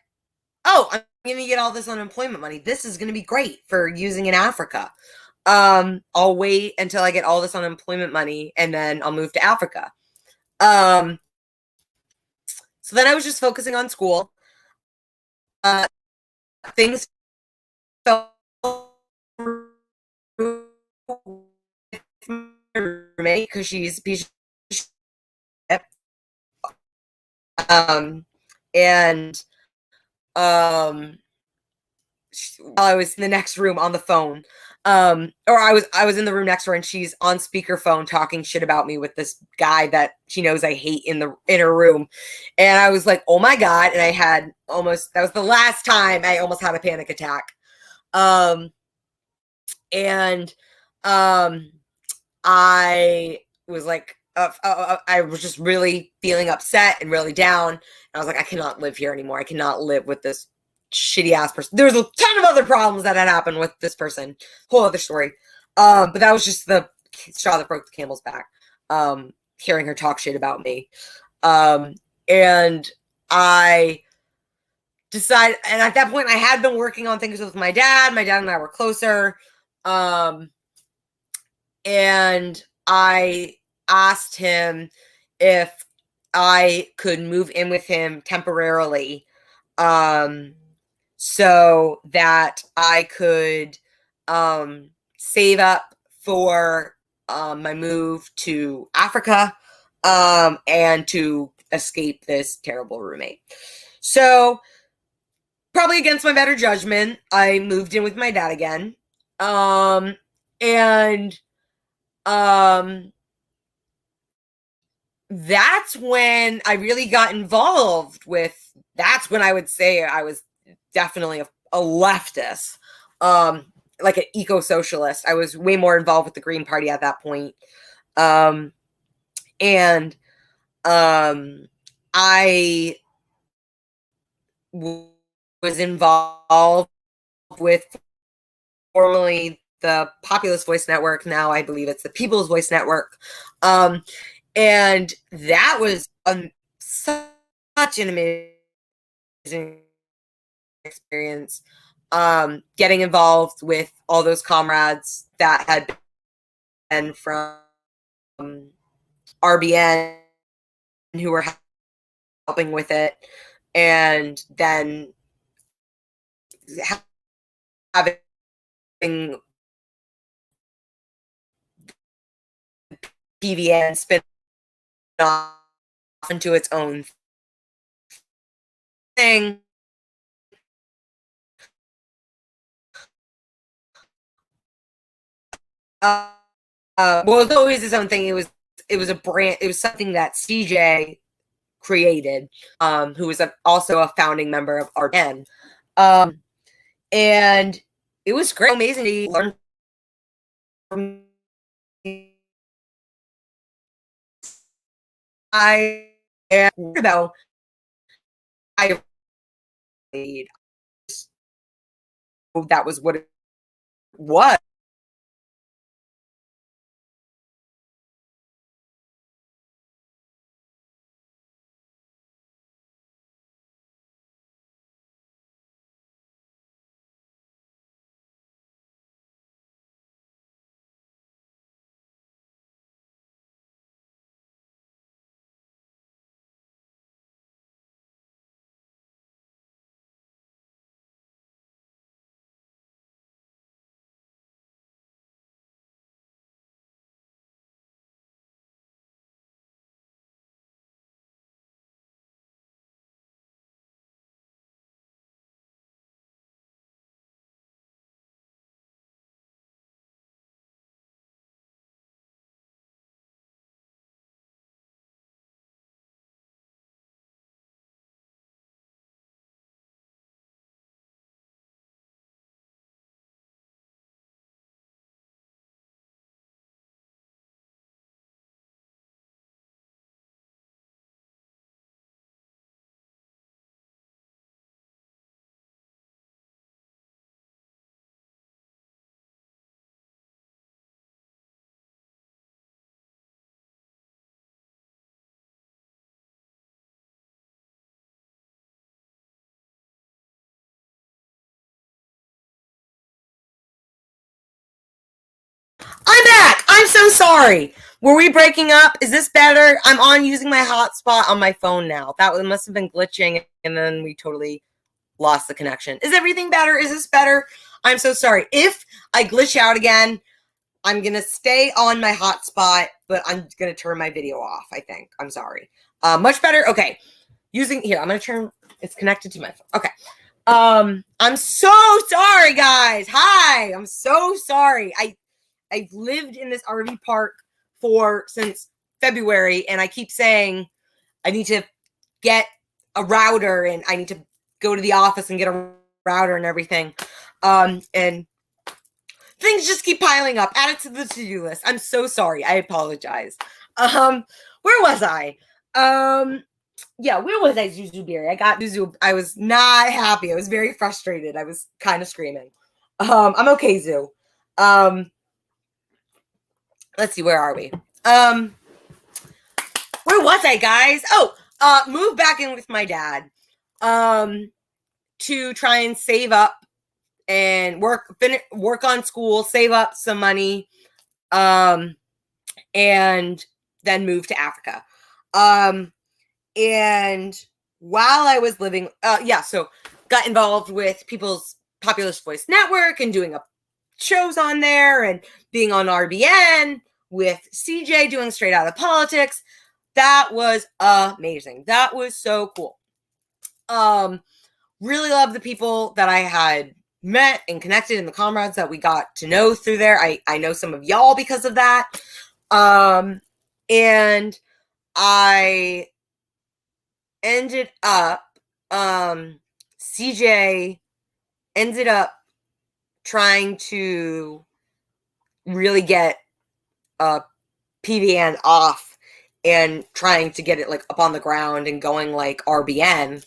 S1: oh, I'm going to get all this unemployment money. This is going to be great for using in Africa. I'll wait until I get all this unemployment money and then I'll move to Africa. Um, so then I was just focusing on school. Uh, things fell roommate because she's a piece of shit. Um, and um, while I was in the next room on the phone, or I was in the room next to her, and she's on speakerphone talking shit about me with this guy that she knows I hate in her room, and I was like, oh my god, and I had almost that was the last time I almost had a panic attack, um, and um, I was like, I was just really feeling upset and really down. And I was like, I cannot live here anymore. I cannot live with this shitty ass person. There was a ton of other problems that had happened with this person. Whole other story. But that was just the straw that broke the camel's back. Hearing her talk shit about me. And I decided, and at that point, I had been working on things with my dad. My dad and I were closer. And I asked him if I could move in with him temporarily, um, so that I could save up for my move to Africa, and to escape this terrible roommate. So, probably against my better judgment, I moved in with my dad again. And um that's when I really got involved with that's when I would say I was definitely a leftist, um like an eco-socialist. I was way more involved with the Green Party at that point. um and um I was involved with formerly the Populist Voice Network. Now I believe it's the People's Voice Network. um and that was such an amazing experience, getting involved with all those comrades that had been from RBN who were helping with it, and then having PVN spin off into its own thing. Well, it was always his own thing. It was a brand. It was something that CJ created, who was also a founding member of RBN. And it was great, amazing to learn from. I heard about I that was what it was. I'm so sorry. Were we breaking up? Is this better? I'm on using my hotspot on my phone now. That must have been glitching, and then we totally lost the connection. Is everything better? Is this better? I'm so sorry. If I glitch out again, I'm going to stay on my hotspot, but I'm going to turn my video off, I think. I'm sorry. Much better? Okay. Here, I'm going to turn, it's connected to my phone. Okay. I'm so sorry, guys. Hi. I'm so sorry. I've lived in this RV park since February, and I keep saying I need to get a router, and I need to go to the office and get a router and everything. And things just keep piling up. Add it to the to-do list. I'm so sorry. I apologize. Where was I? Yeah, where was I, Zuzu Berry? I got Zuzu. I was not happy. I was very frustrated. I was kind of screaming. I'm okay, Zoo. Let's see, where are we? Where was I, guys? Oh, moved back in with my dad. To try and save up and work on school, save up some money, and then move to Africa. And while I was living, so got involved with People's Populist Voice Network and doing shows on there and being on RBN with CJ doing Straight Out of Politics. That was amazing. That was so cool. Really love the people that I had met and connected and the comrades that we got to know through there. I know some of y'all because of that. And I ended up, CJ ended up trying to really get PVN off and trying to get it like up on the ground and going like RBN.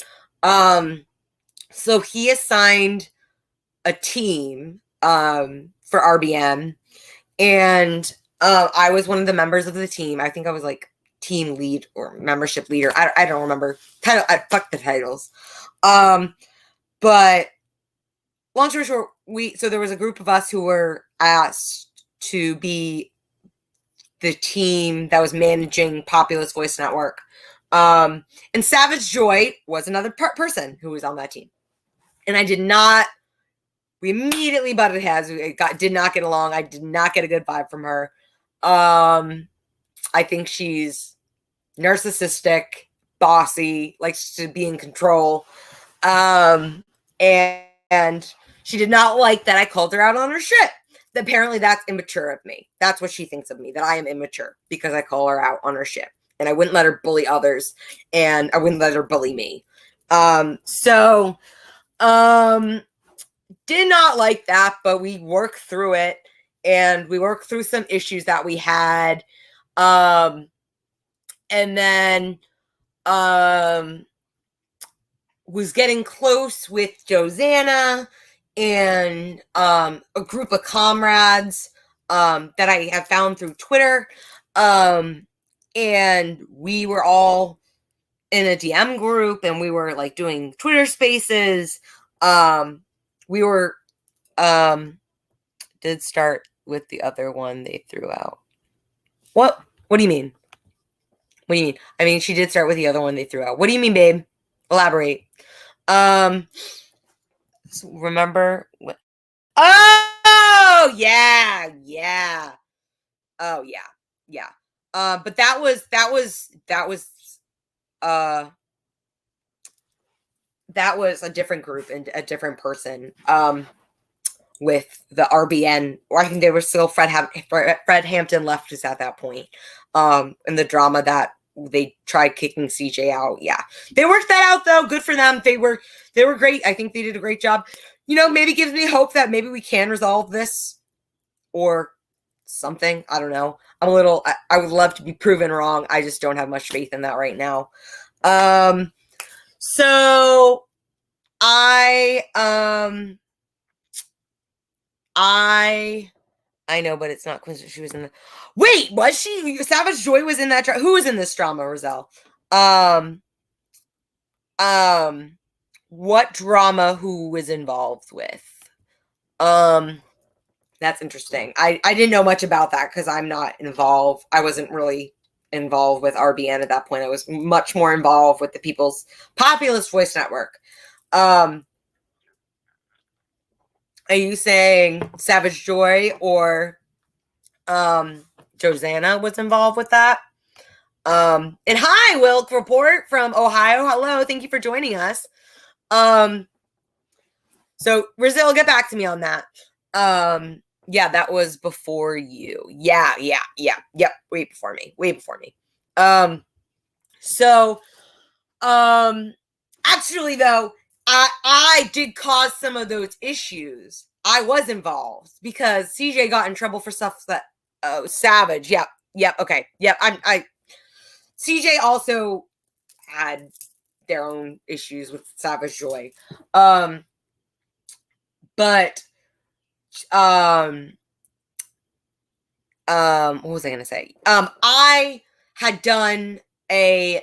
S1: So he assigned a team for RBN, and I was one of the members of the team. I think I was like team lead or membership leader. I don't remember. I fuck the titles. But long story short, so there was a group of us who were asked to be the team that was managing Populist Voice Network. And Savage Joy was another person who was on that team. And we immediately butted heads. We did not get along. I did not get a good vibe from her. I think she's narcissistic, bossy, likes to be in control. And she did not like that I called her out on her shit. Apparently that's immature of me. That's what she thinks of me, that I am immature because I call her out on her shit. And I wouldn't let her bully others, and I wouldn't let her bully me. Did not like that, but we worked through it, and we worked through some issues that we had. And then was getting close with Josanna and a group of comrades that I have found through Twitter. And we were all in a DM group, and we were like doing Twitter spaces. We were did start with the other one they threw out. What do you mean? What do you mean? I mean, she did start with the other one they threw out. What do you mean, babe? Elaborate. Remember what? Oh yeah. Oh yeah. But that was a different group and a different person. With the RBN, or I think they were still Fred Hampton leftists at that point. And the drama that they tried kicking CJ out. Yeah, they worked that out though. Good for them. They were great. I think they did a great job. Maybe gives me hope that maybe we can resolve this or something. I don't know. I would love to be proven wrong. I just don't have much faith in that right now. So I know, but it's not Quincy. She was in the. Wait, was she? Savage Joy was in that. Who was in this drama, Roselle? What drama? Who was involved with? That's interesting. I didn't know much about that because I'm not involved. I wasn't really involved with RBN at that point. I was much more involved with the People's Populist Voice Network. Are you saying Savage Joy or Josanna was involved with that? And hi, Wilk Report from Ohio. Hello, thank you for joining us. So Brazil, get back to me on that. Yeah, that was before you. Yep, way before me. So, actually though, I did cause some of those issues. I was involved because CJ got in trouble for stuff that Savage. Yep, okay. Yep, CJ also had their own issues with Savage Joy. But what was I gonna say? I had done a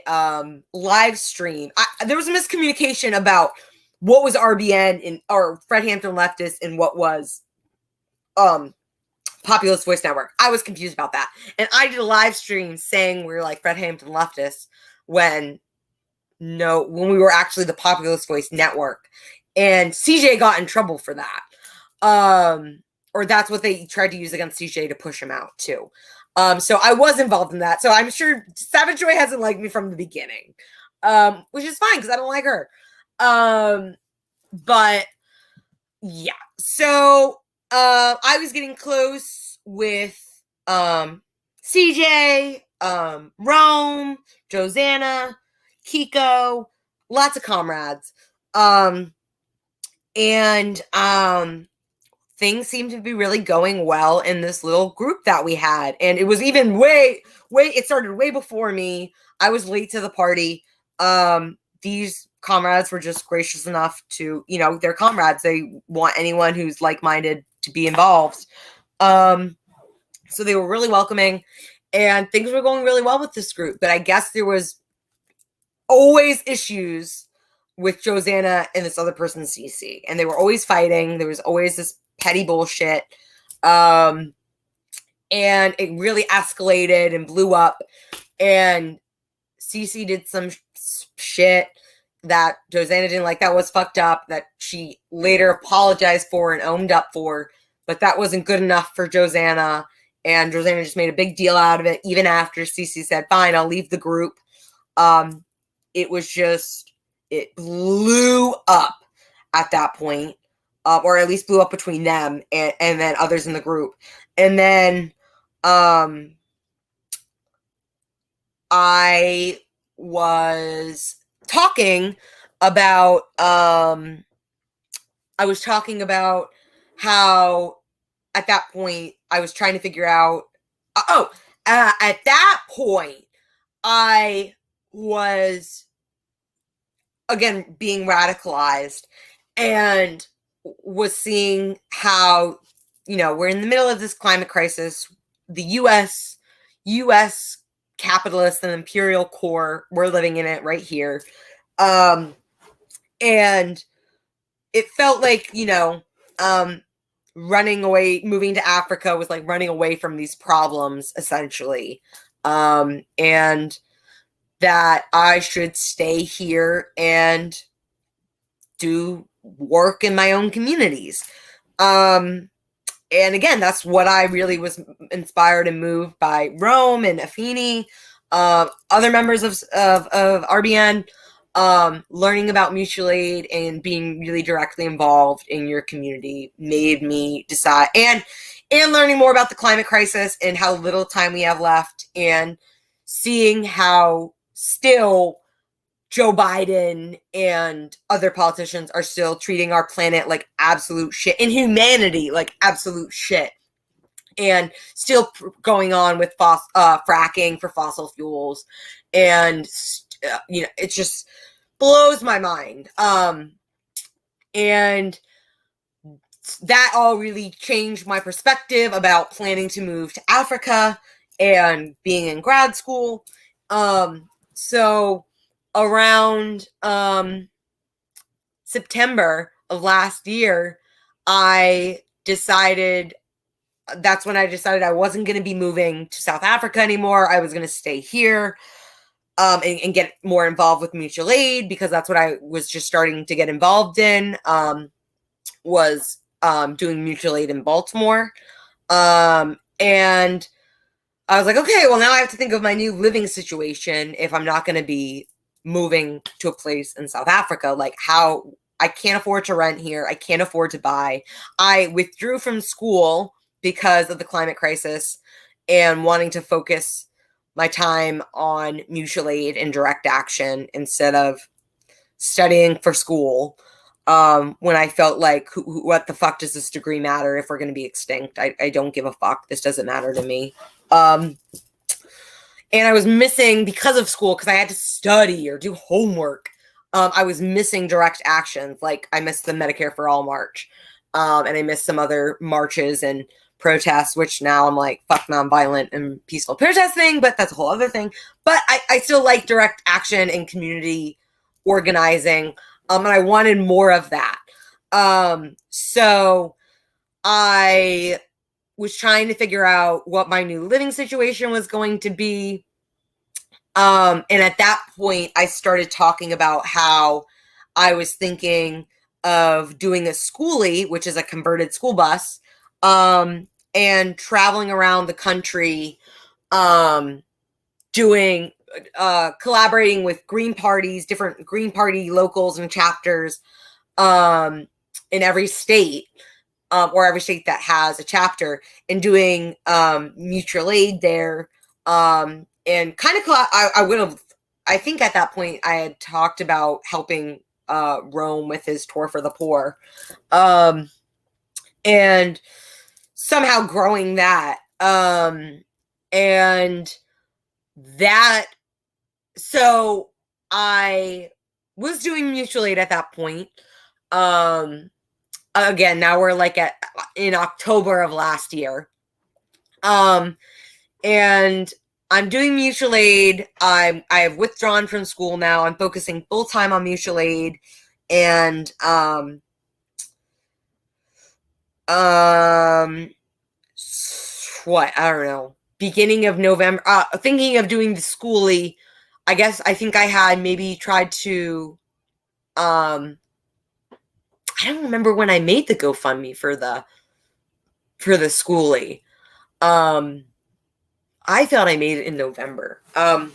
S1: live stream. There was a miscommunication about what was RBN or Fred Hampton Leftist and what was Populist Voice Network. I was confused about that, and I did a live stream saying we were like Fred Hampton Leftists when we were actually the Populist Voice Network, and CJ got in trouble for that. Or that's what they tried to use against CJ to push him out too. So I was involved in that. So I'm sure Savage Joy hasn't liked me from the beginning, which is fine because I don't like her. But yeah, so I was getting close with CJ, Rome, Josanna, Kiko, lots of comrades. And things seemed to be really going well in this little group that we had. And it was even it started way before me. I was late to the party. These comrades were just gracious enough to, they're comrades. They want anyone who's like-minded to be involved. So they were really welcoming and things were going really well with this group. But I guess there was always issues with Josanna and this other person, CC. And they were always fighting. There was always this petty bullshit. And it really escalated and blew up. And CC did some shit that Josanna didn't like. That was fucked up, that she later apologized for and owned up for. But that wasn't good enough for Josanna. And Josanna just made a big deal out of it, even after CC said, fine, I'll leave the group. It blew up at that point, or at least blew up between them and then others in the group. And then I was talking about how at that point I was trying to figure out at that point I was again being radicalized and was seeing how we're in the middle of this climate crisis. The US capitalist and imperial core, we're living in it right here. And it felt like running away, moving to Africa was like running away from these problems essentially. And that I should stay here and do work in my own communities. And again, that's what I really was inspired and moved by Rome and Afeni, other members of RBN, learning about mutual aid and being really directly involved in your community made me decide, and learning more about the climate crisis and how little time we have left, and seeing how still Joe Biden and other politicians are still treating our planet like absolute shit, and humanity like absolute shit, and still going on with fracking for fossil fuels, and it just blows my mind. And that all really changed my perspective about planning to move to Africa and being in grad school. So around September of last year, I decided that's when I decided I wasn't going to be moving to South Africa anymore. I was going to stay here and get more involved with mutual aid, because that's what I was just starting to get involved in, was doing mutual aid in Baltimore. And I was like, okay, well, now I have to think of my new living situation if I'm not going to be moving to a place in South Africa. Like, how I can't afford to rent here. I can't afford to buy. I withdrew from school because of the climate crisis and wanting to focus my time on mutual aid and direct action instead of studying for school. When I felt like, what the fuck does this degree matter if we're going to be extinct? I don't give a fuck. This doesn't matter to me. And I was missing, because of school, because I had to study or do homework, I was missing direct actions. Like, I missed the Medicare for All march, and I missed some other marches and protests, which now I'm like, fuck nonviolent and peaceful protesting, but that's a whole other thing. But I still like direct action and community organizing, and I wanted more of that. So I was trying to figure out what my new living situation was going to be. And at that point, I started talking about how I was thinking of doing a schoolie, which is a converted school bus, and traveling around the country, doing, collaborating with Green parties, different Green Party locals and chapters, in every state, or every state that has a chapter, and doing mutual aid there. And kind of, I would have, I think at that point I had talked about helping Rome with his tour for the poor, and somehow growing that, and that, so I was doing mutual aid at that point. Again, now we're like in October of last year. And I'm doing mutual aid. I have withdrawn from school now. I'm focusing full time on mutual aid, and what, I don't know, beginning of November, thinking of doing the schoolie. I guess I think I had maybe tried to, I don't remember when I made the GoFundMe for the schoolie. I thought I made it in November. I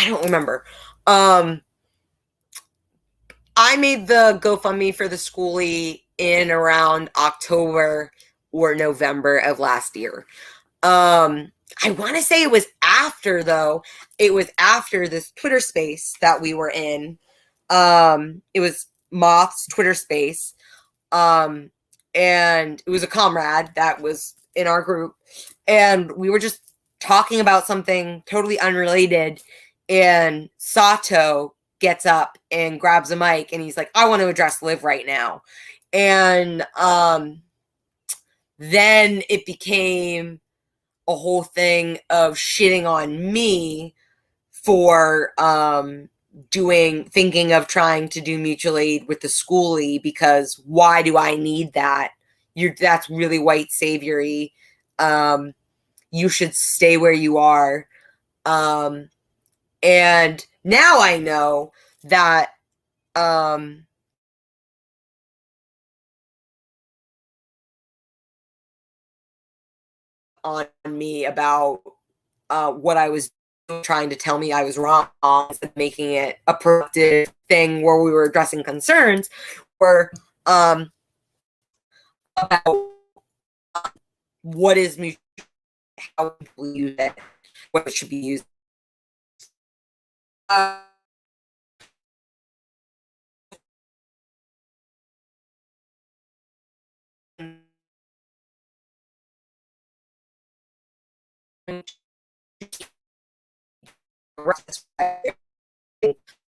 S1: don't remember. I made the GoFundMe for the schoolie in around October or November of last year. I want to say it was after, though. It was after this Twitter space that we were in. It was Moth's Twitter space. And it was a comrade that was in our group. And we were just talking about something totally unrelated. And Sato gets up and grabs a mic, and he's like, I want to address Liv right now. And then it became a whole thing of shitting on me for thinking of trying to do mutual aid with the schoolie, because why do I need that? That's really white saviory. You should stay where you are. And now I know that on me about what I was trying to tell me I was wrong, making it a productive thing where we were addressing concerns, were about what is mutual, how people use it, what it should be used.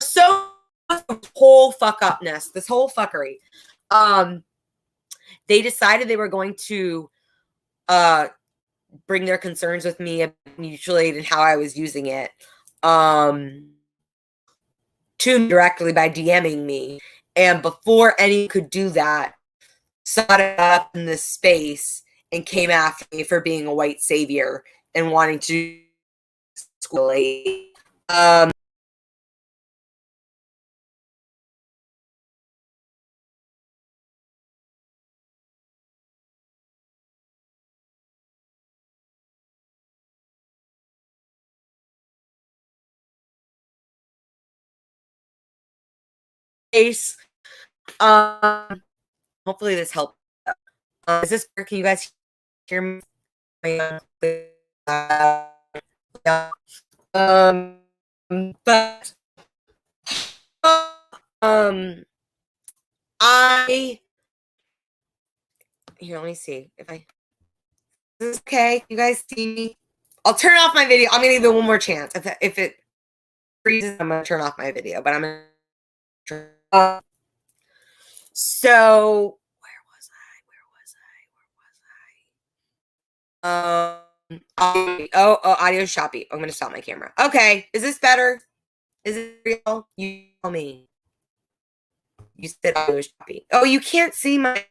S1: So whole fuck upness, this whole fuckery. They decided they were going to bring their concerns with me about mutual aid and how I was using it to directly by DMing me. And before any could do that, sought it up in this space and came after me for being a white savior and wanting to do school late. Hopefully this helps. Is this? Can you guys hear me? Um, but I here. Let me see if I. Is this okay? You guys see me? I'll turn off my video. I'm gonna give it one more chance. If it freezes, I'm gonna turn off my video. But I'm gonna. So where was I? Audio choppy. I'm gonna stop my camera. Okay, is this better? Is it real? You tell me. You said audio is choppy. Oh, you can't see my.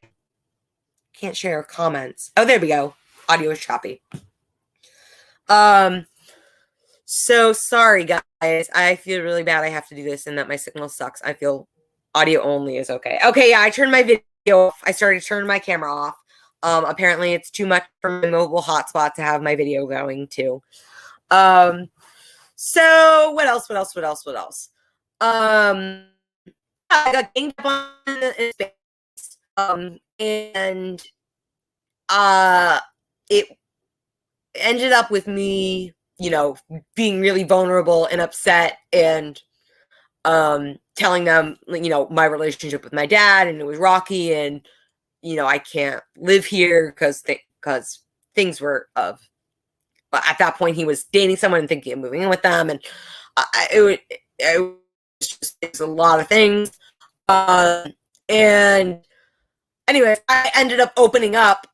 S1: Can't share comments. Oh, there we go. Audio is choppy. So sorry guys. I feel really bad I have to do this and that my signal sucks. I feel audio only is okay. Okay, yeah, I turned my video off. I started turning my camera off. Apparently it's too much for my mobile hotspot to have my video going too. So what else? I got ganged up on in space. And it ended up with me, being really vulnerable and upset and telling them, my relationship with my dad, and it was rocky, and I can't live here because things were at that point he was dating someone and thinking of moving in with them, and it was a lot of things. And anyway, I ended up opening up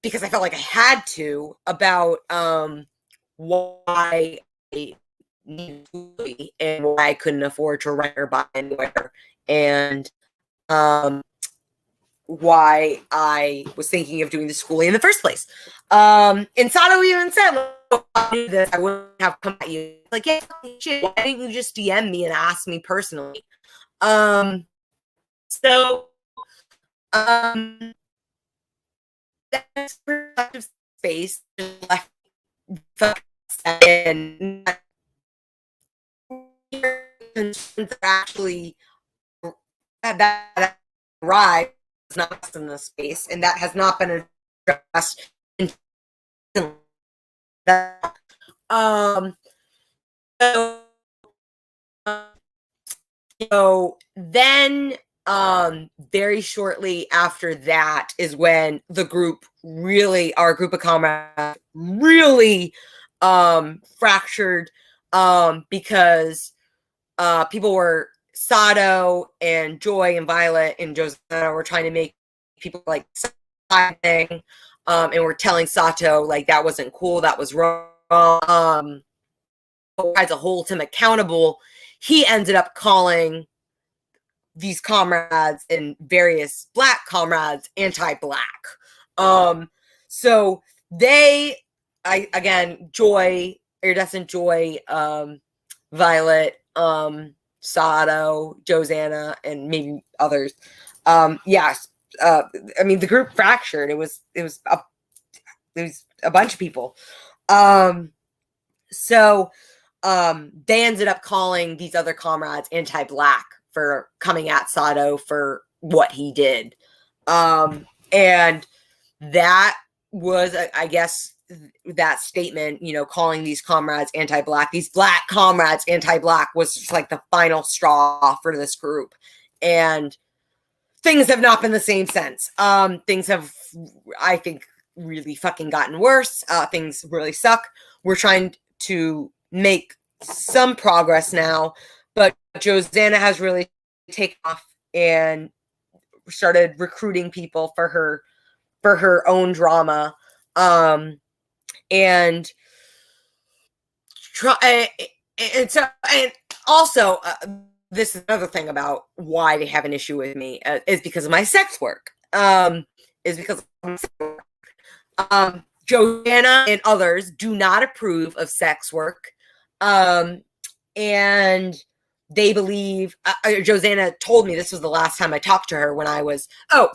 S1: because I felt like I had to about why I needed to and why I couldn't afford to rent or buy anywhere, and why I was thinking of doing the schooling in the first place. And Sato even said, "Look, I knew this, I wouldn't have come at you." Like, yeah, shit, why didn't you just DM me and ask me personally? So that's productive space left and actually that arrived is not in the space, and that has not been addressed in that. So then very shortly after that is when our group of comrades really fractured, because people were Sato and Joy and Violet and Josanna were trying to make people like side thing, and we're telling Sato like that wasn't cool, that was wrong. Tries to hold him accountable. He ended up calling these comrades and various Black comrades anti-Black. So Joy, Iridescent Joy, Violet, Sato, Josanna, and maybe others. Yes. I mean, the group fractured. It was a bunch of people. So they ended up calling these other comrades anti-Black for coming at Sato for what he did. And that was, I guess, that statement, calling these comrades anti-Black, these Black comrades anti-Black, was just like the final straw for this group. And things have not been the same since. Things have, I think, really fucking gotten worse. Things really suck. We're trying to make some progress now, but Josanna has really taken off and started recruiting people for her own drama, and also this is another thing about why they have an issue with me, is because of my sex work. Joanna and others do not approve of sex work. And they believe, Joanna told me this was the last time I talked to her when I was, I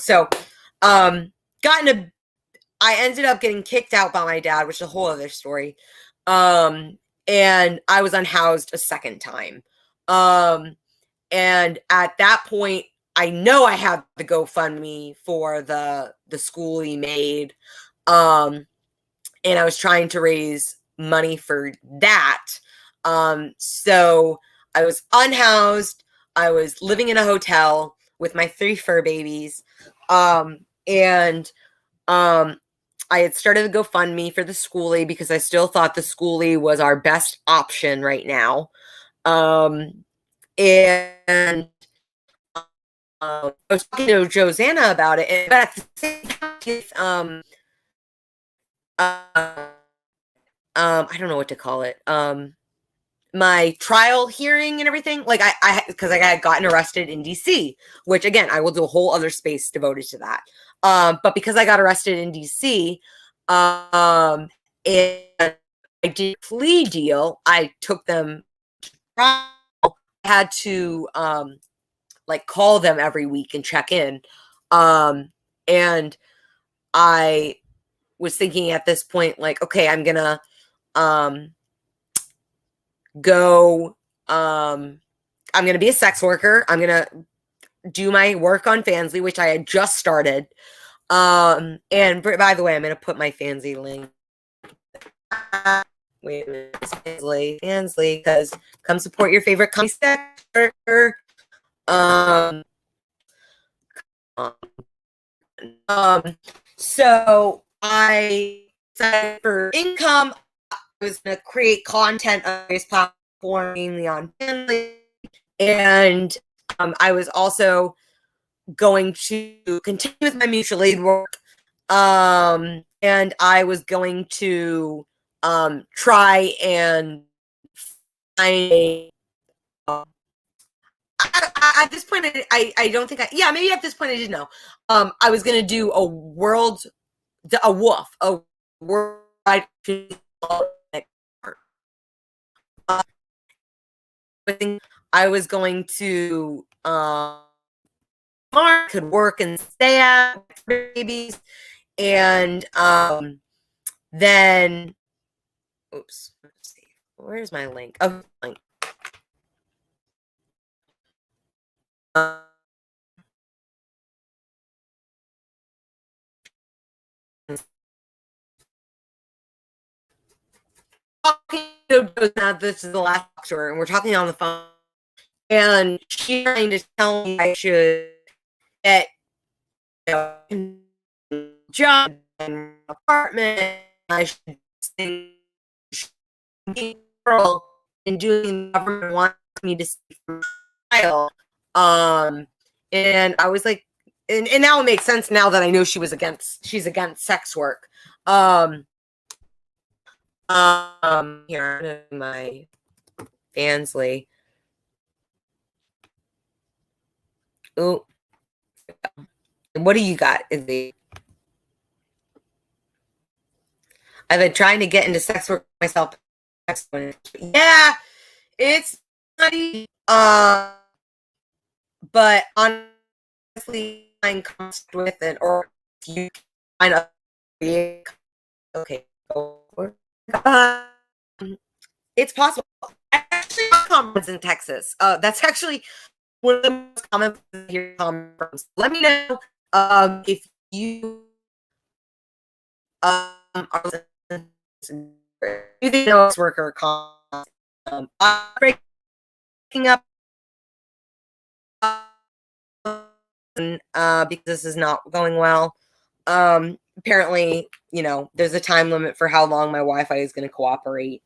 S1: ended up getting kicked out by my dad, which is a whole other story. And I was unhoused a second time. And at that point, I know I had the GoFundMe for the school he made. And I was trying to raise money for that. So I was unhoused. I was living in a hotel with my 3 fur babies. And I had started a GoFundMe for the schoolie because I still thought the schoolie was our best option right now. And I was talking to Josanna about it, but at the same time, I don't know what to call it. My trial hearing and everything, like because I had gotten arrested in DC, which again, I will do a whole other space devoted to that. But because I got arrested in DC, and I did a plea deal, I took them to trial. I had to like call them every week and check in. And I was thinking at this point, like, okay, I'm gonna go, I'm gonna be a sex worker. I'm gonna do my work on Fansly, which I had just started. And by the way, I'm gonna put my Fansly link. Wait a minute, Fansly, because come support your favorite sex worker. So I decided for income, I was going to create content on this platform, mainly on Fansly, and I was also going to continue with my mutual aid work, and I was going to try and find a at this point, I don't think maybe at this point I didn't know. I was gonna do a WOOF, a worldwide. I think I was going to could work and stay at babies, and then oops, let's see, where's my link? Oh, link. Talking to now, this is the last tour, and we're talking on the phone, and she's trying to tell me I should get a job and apartment. I should stay girl and doing the government wants me to see for a while. And I was like, and now it makes sense now that I know she's against sex work. Here my Fansly. Oh, what do you got? I've been trying to get into sex work myself. Yeah, it's funny. But honestly, I'm contact with it, or if you find a okay, it's possible. Actually, a conference in Texas. That's actually one of the most common here conferences. Let me know if you are you think those worker breaking up because this is not going well. Apparently, there's a time limit for how long my Wi-Fi is going to cooperate.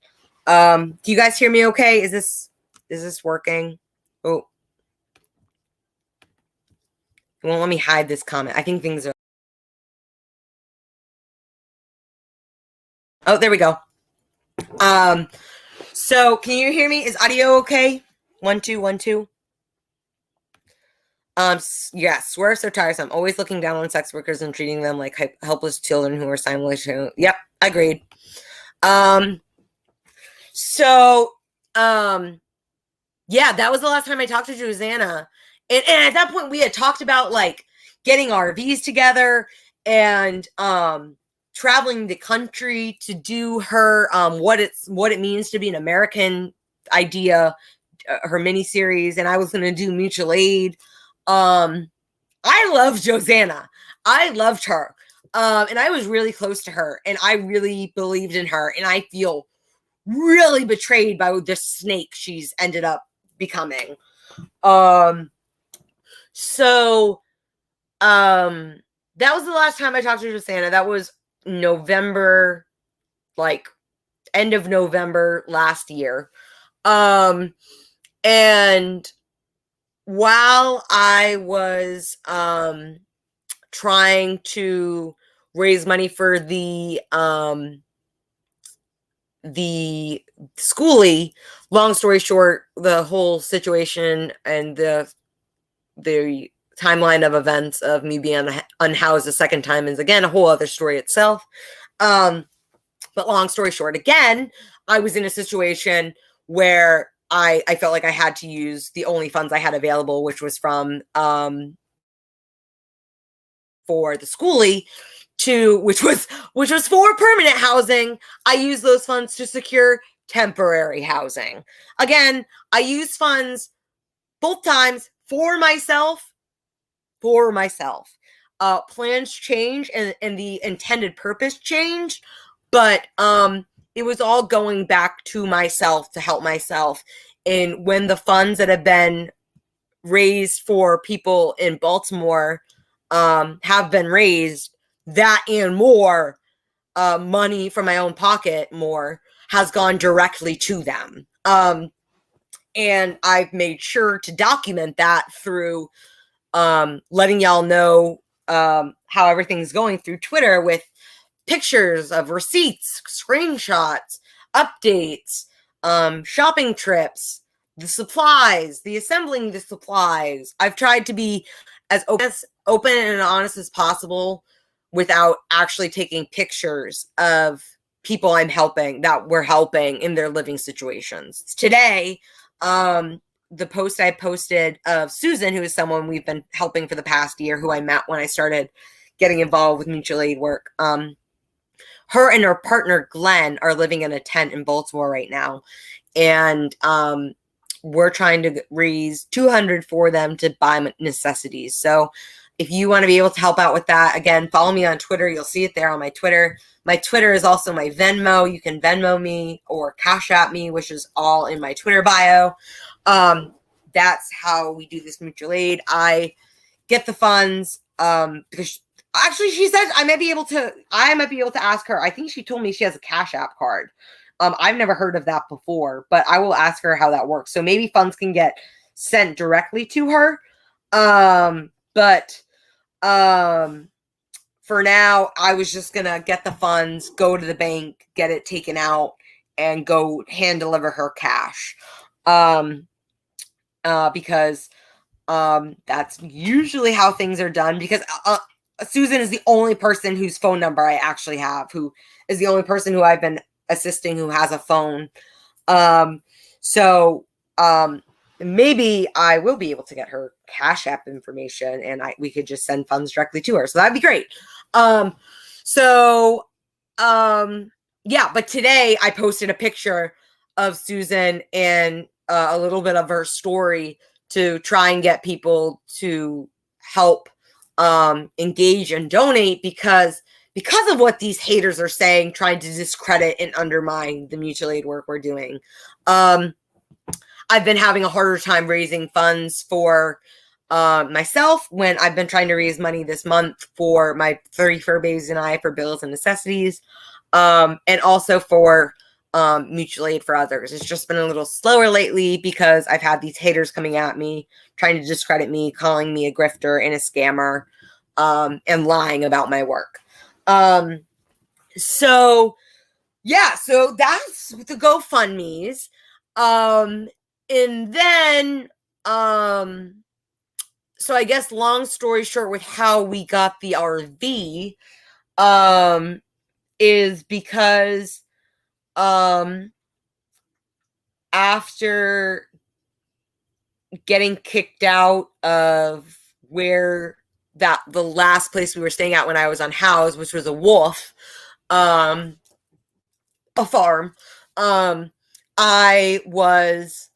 S1: Do you guys hear me okay? Is this working? Oh, it won't let me hide this comment. I think things are. Oh, there we go. So can you hear me? Is audio okay? 1 2 1 2. Yeah, swear so tiresome. Always looking down on sex workers and treating them like helpless children who are simultaneously. Yep, agreed. Um, so, yeah, that was the last time I talked to Josanna. And at that point, we had talked about like getting RVs together and traveling the country to do her what it means to be an American idea, her miniseries, and I was going to do mutual aid. I love Josanna. I loved her. And I was really close to her, and I really believed in her, and I feel really betrayed by the snake she's ended up becoming. So that was the last time I talked to Josanna. That was November, like end of November last year. And while I was trying to raise money for the schoolie, long story short, the whole situation and the timeline of events of me being unhoused a second time is again a whole other story itself. But long story short, again, I was in a situation where I felt like I had to use the only funds I had available, which was from for the schoolie, which was for permanent housing. I used those funds to secure temporary housing. Again, I used funds both times for myself. Plans change and the intended purpose changed, but it was all going back to myself to help myself. And when the funds that have been raised for people in Baltimore have been raised, that and more money from my own pocket more has gone directly to them. And I've made sure to document that through letting y'all know how everything's going through Twitter with pictures of receipts, screenshots, updates, shopping trips, the supplies, the assembling the supplies. I've tried to be as open and honest as possible without actually taking pictures of people I'm helping that we're helping in their living situations. Today, the post I posted of Susan, who is someone we've been helping for the past year, who I met when I started getting involved with mutual aid work. Her and her partner, Glenn, are living in a tent in Baltimore right now. And we're trying to raise $200 for them to buy necessities. So if you want to be able to help out with that, again, follow me on Twitter. You'll see it there on my Twitter. My Twitter is also my Venmo. You can Venmo me or Cash App me, which is all in my Twitter bio. That's how we do this mutual aid. I get the funds because actually she said I might be able to ask her. I think she told me she has a Cash App card. I've never heard of that before, but I will ask her how that works. So maybe funds can get sent directly to her. But for now, I was just going to get the funds, go to the bank, get it taken out, and go hand deliver her cash. Because that's usually how things are done, because Susan is the only person whose phone number I actually have, who is the only person who I've been assisting who has a phone. So maybe I will be able to get her Cash App information and we could just send funds directly to her. So that'd be great. Yeah, but today I posted a picture of Susan and a little bit of her story to try and get people to help engage and donate because of what these haters are saying, trying to discredit and undermine the mutual aid work we're doing. I've been having a harder time raising funds for myself when I've been trying to raise money this month for my 30 fur babies and I for bills and necessities, and also for mutual aid for others. It's just been a little slower lately because I've had these haters coming at me, trying to discredit me, calling me a grifter and a scammer, and lying about my work. So that's the GoFundMe's. And then, so I guess long story short with how we got the RV, is because, after getting kicked out of where the last place we were staying at when I was unhoused, which was a wolf, a farm, I was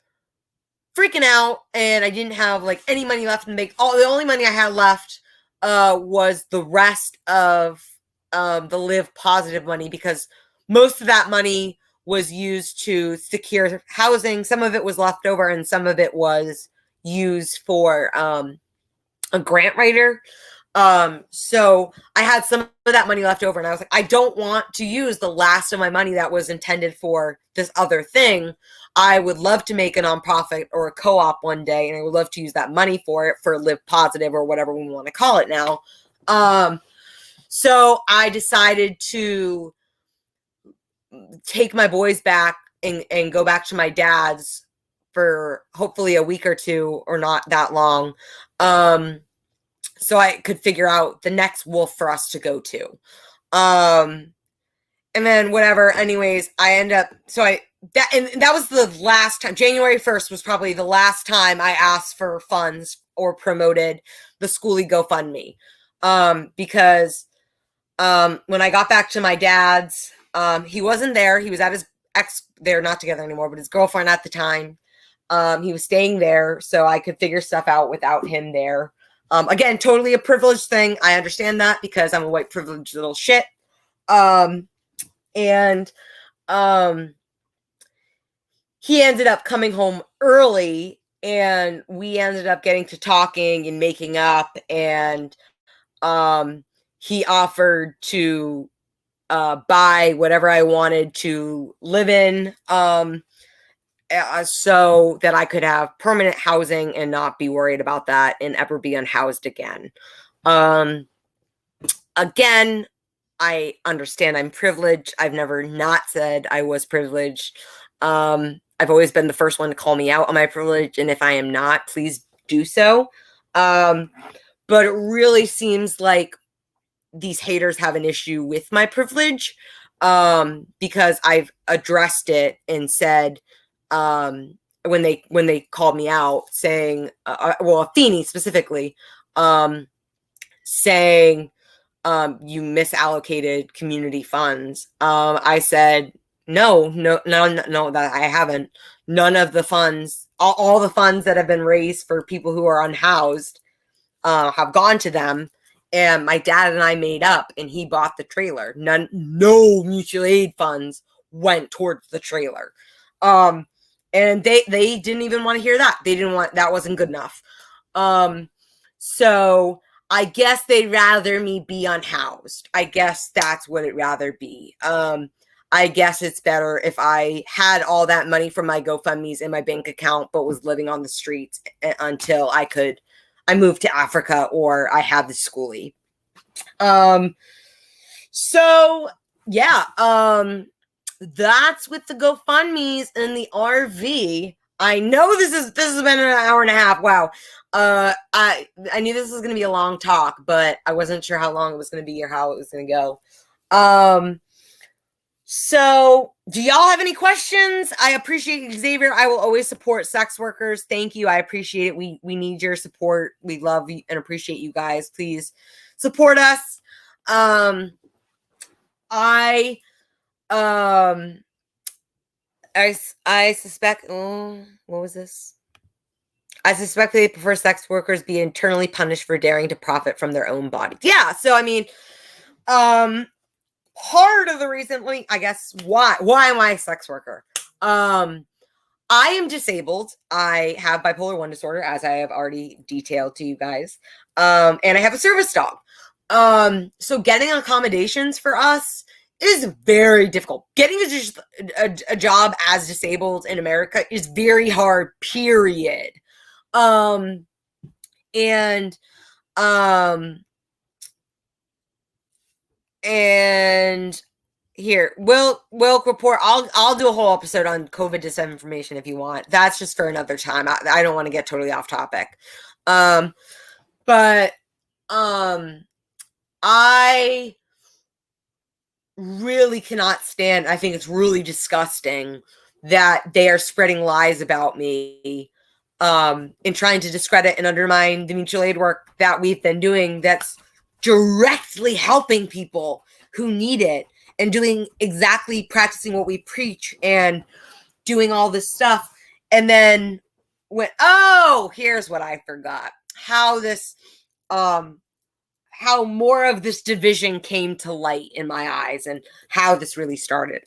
S1: freaking out and I didn't have like any money left to make. The only money I had left was the rest of the Live Positive money, because most of that money was used to secure housing. Some of it was left over and some of it was used for a grant writer. So I had some of that money left over and I was like, I don't want to use the last of my money that was intended for this other thing. I would love to make a nonprofit or a co-op one day, and I would love to use that money for it, for Live Positive or whatever we want to call it now. So I decided to take my boys back and go back to my dad's for hopefully a week or two, or not that long, so I could figure out the next wolf for us to go to. And then whatever, anyways, I end up, that was the last time. January 1st was probably the last time I asked for funds or promoted the Schoolie GoFundMe. Because when I got back to my dad's, he wasn't there. He was at his they're not together anymore, but his girlfriend at the time. He was staying there so I could figure stuff out without him there. Again, totally a privileged thing. I understand that because I'm a white privileged little shit. And he ended up coming home early and we ended up getting to talking and making up, and he offered to buy whatever I wanted to live in, so that I could have permanent housing and not be worried about that and ever be unhoused again. Again, I understand I'm privileged. I've never not said I was privileged. I've always been the first one to call me out on my privilege, and if I am not, please do so. But it really seems like these haters have an issue with my privilege, because I've addressed it and said, when they called me out, saying, well, Afeni specifically, saying, you misallocated community funds. I said, no, that I haven't. None of the funds, all the funds that have been raised for people who are unhoused, have gone to them. And my dad and I made up, and he bought the trailer. No mutual aid funds went towards the trailer. And they didn't even want to hear that. That wasn't good enough. So I guess they'd rather me be unhoused. I guess that's what it'd rather be. I guess it's better if I had all that money from my GoFundMes in my bank account, but was living on the streets until I moved to Africa or I had the schoolie. So yeah, that's with the GoFundMes and the RV. I know this has been an hour and a half. Wow. I knew this was going to be a long talk, but I wasn't sure how long it was going to be or how it was going to go. So do y'all have any questions? I appreciate you, Xavier. I will always support sex workers. Thank you. I appreciate it. We need your support. We love and appreciate you guys. Please support us. I suspect, what was this? I suspect they prefer sex workers be internally punished for daring to profit from their own bodies. Yeah, so I mean, part of the reason, I guess, why am I a sex worker? I am disabled. I have bipolar 1 disorder, as I have already detailed to you guys. And I have a service dog. So getting accommodations for us is very difficult. Getting a job as disabled in America is very hard, period. And here, Will report. I'll do a whole episode on COVID disinformation if you want. That's just for another time. I don't want to get totally off topic. But I really cannot stand, I think it's really disgusting that they are spreading lies about me, and trying to discredit and undermine the mutual aid work that we've been doing that's directly helping people who need it, and doing exactly practicing what we preach and doing all this stuff. And then here's what I forgot. How this how more of this division came to light in my eyes, and how this really started.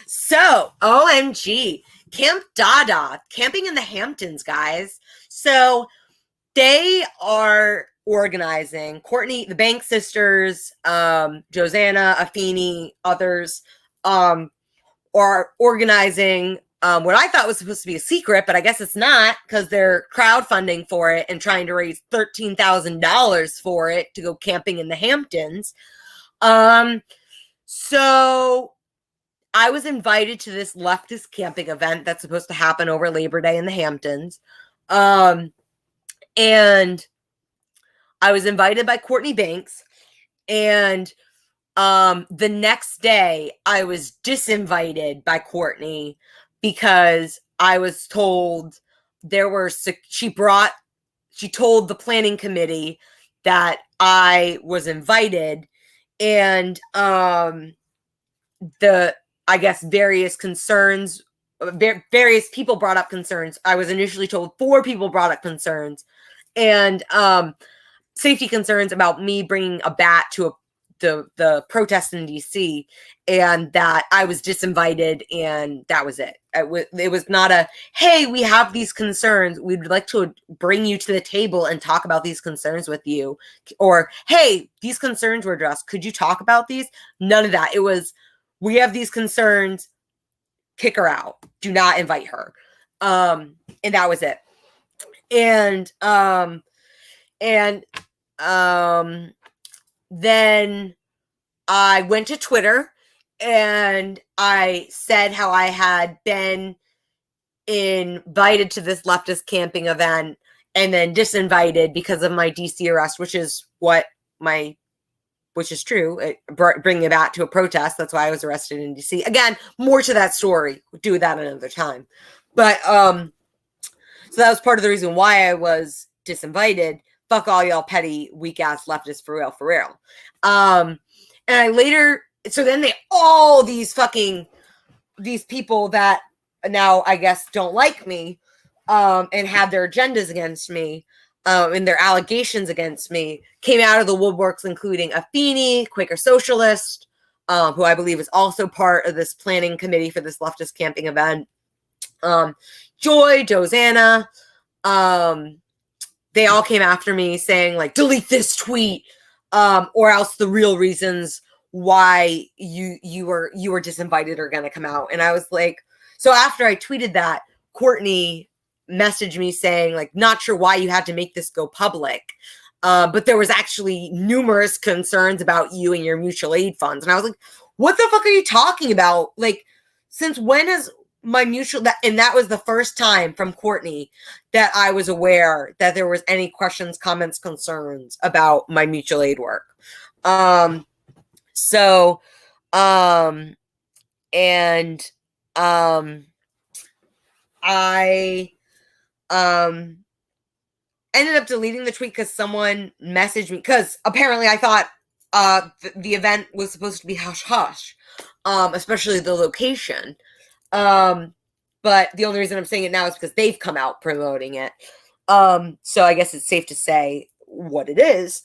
S1: So OMG, Camp Dada, camping in the Hamptons, guys. So they are organizing, Courtney, the Banks sisters, Josanna, Afeni, others, are organizing what I thought was supposed to be a secret, but I guess it's not, because they're crowdfunding for it and trying to raise $13,000 for it to go camping in the Hamptons. So I was invited to this leftist camping event that's supposed to happen over Labor Day in the Hamptons. And I was invited by Courtney Banks, and the next day I was disinvited by Courtney because I was told she told the planning committee that I was invited, and I guess various people brought up concerns. I was initially told 4 people brought up concerns, and safety concerns about me bringing a bat to the protest in DC, and that I was disinvited, and that was it. It was not a, hey, we have these concerns, we'd like to bring you to the table and talk about these concerns with you, or hey, these concerns were addressed, could you talk about these? None of that. It was, we have these concerns, kick her out, do not invite her. And that was it. And then I went to Twitter and I said how I had been invited to this leftist camping event and then disinvited because of my DC arrest, which is true. Bringing it back to a protest. That's why I was arrested in DC. Again, more to that story. We'll do that another time. But so that was part of the reason why I was disinvited. Fuck all y'all petty, weak ass leftists, for real. And I later, so then these people that now I guess don't like me, and have their agendas against me, and their allegations against me, came out of the woodworks, including Afeni, Quaker Socialist, who I believe is also part of this planning committee for this leftist camping event. Joy, Josanna, they all came after me saying, like, delete this tweet, or else the real reasons why you were disinvited are going to come out. And I was like, so after I tweeted that, Courtney messaged me saying, like, not sure why you had to make this go public, but there was actually numerous concerns about you and your mutual aid funds. And I was like, what the fuck are you talking about? Like, since when has my mutual, and that was the first time from Courtney that I was aware that there was any questions, comments, concerns about my mutual aid work. I ended up deleting the tweet because someone messaged me, because apparently I thought the event was supposed to be hush-hush, especially the location. But the only reason I'm saying it now is because they've come out promoting it. So I guess it's safe to say what it is.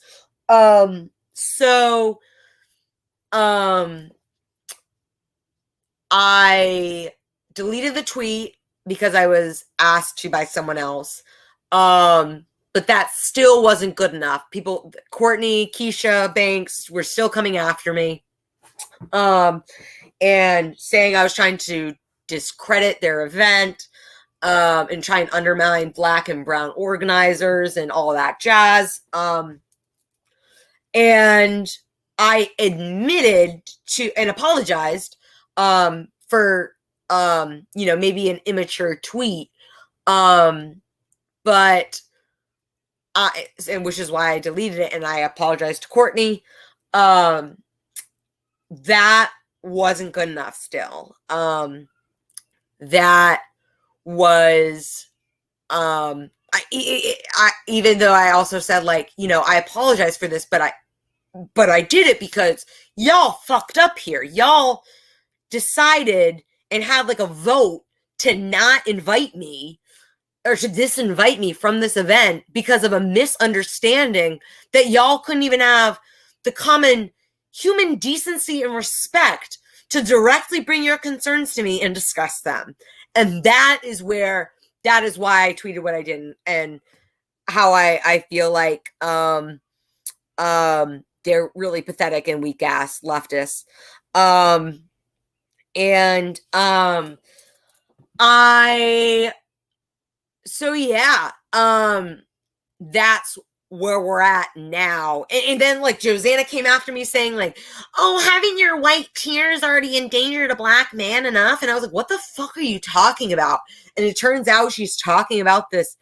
S1: I deleted the tweet because I was asked to by someone else. But that still wasn't good enough. People, Courtney, Keisha, Banks were still coming after me, and saying I was trying to discredit their event, and try and undermine Black and brown organizers and all that jazz. And I admitted to and apologized for maybe an immature tweet. But and which is why I deleted it, and I apologized to Courtney. That wasn't good enough still. That was, even though I also said, like, I apologize for this, but I did it because y'all fucked up here. Y'all decided and had like a vote to not invite me or to disinvite me from this event because of a misunderstanding that y'all couldn't even have the common human decency and respect to directly bring your concerns to me and discuss them. And that is why I tweeted what I did, and how I feel like they're really pathetic and weak ass leftists. That's where we're at now. And then like Josanna came after me saying like, oh, having your white tears already endangered a black man enough. And I was like, what the fuck are you talking about? And it turns out she's talking about this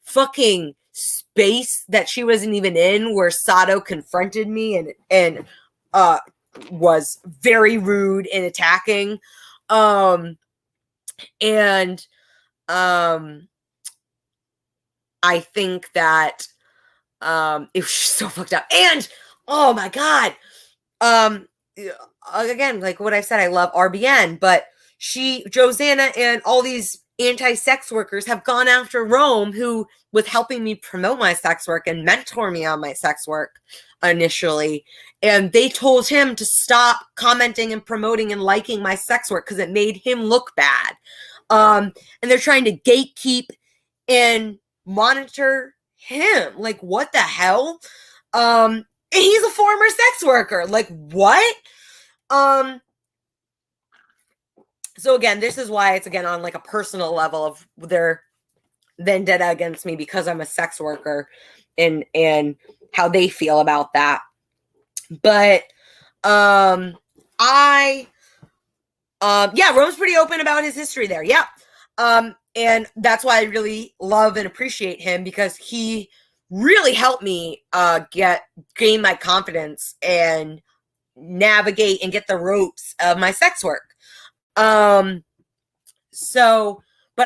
S1: fucking space that she wasn't even in, where Sato confronted me and was very rude and attacking. I think that it was just so fucked up. And oh my god, again, like what I said, I love RBN, but Josanna and all these anti-sex workers have gone after Rome, who was helping me promote my sex work and mentor me on my sex work initially, and they told him to stop commenting and promoting and liking my sex work because it made him look bad. And they're trying to gatekeep and monitor him. Like, what the hell? And he's a former sex worker. Like, what? So again, this is why it's again on like a personal level of their vendetta against me because I'm a sex worker, and how they feel about that. But Rome's pretty open about his history there. Yeah. And that's why I really love and appreciate him, because he really helped me gain my confidence and navigate and get the ropes of my sex work. But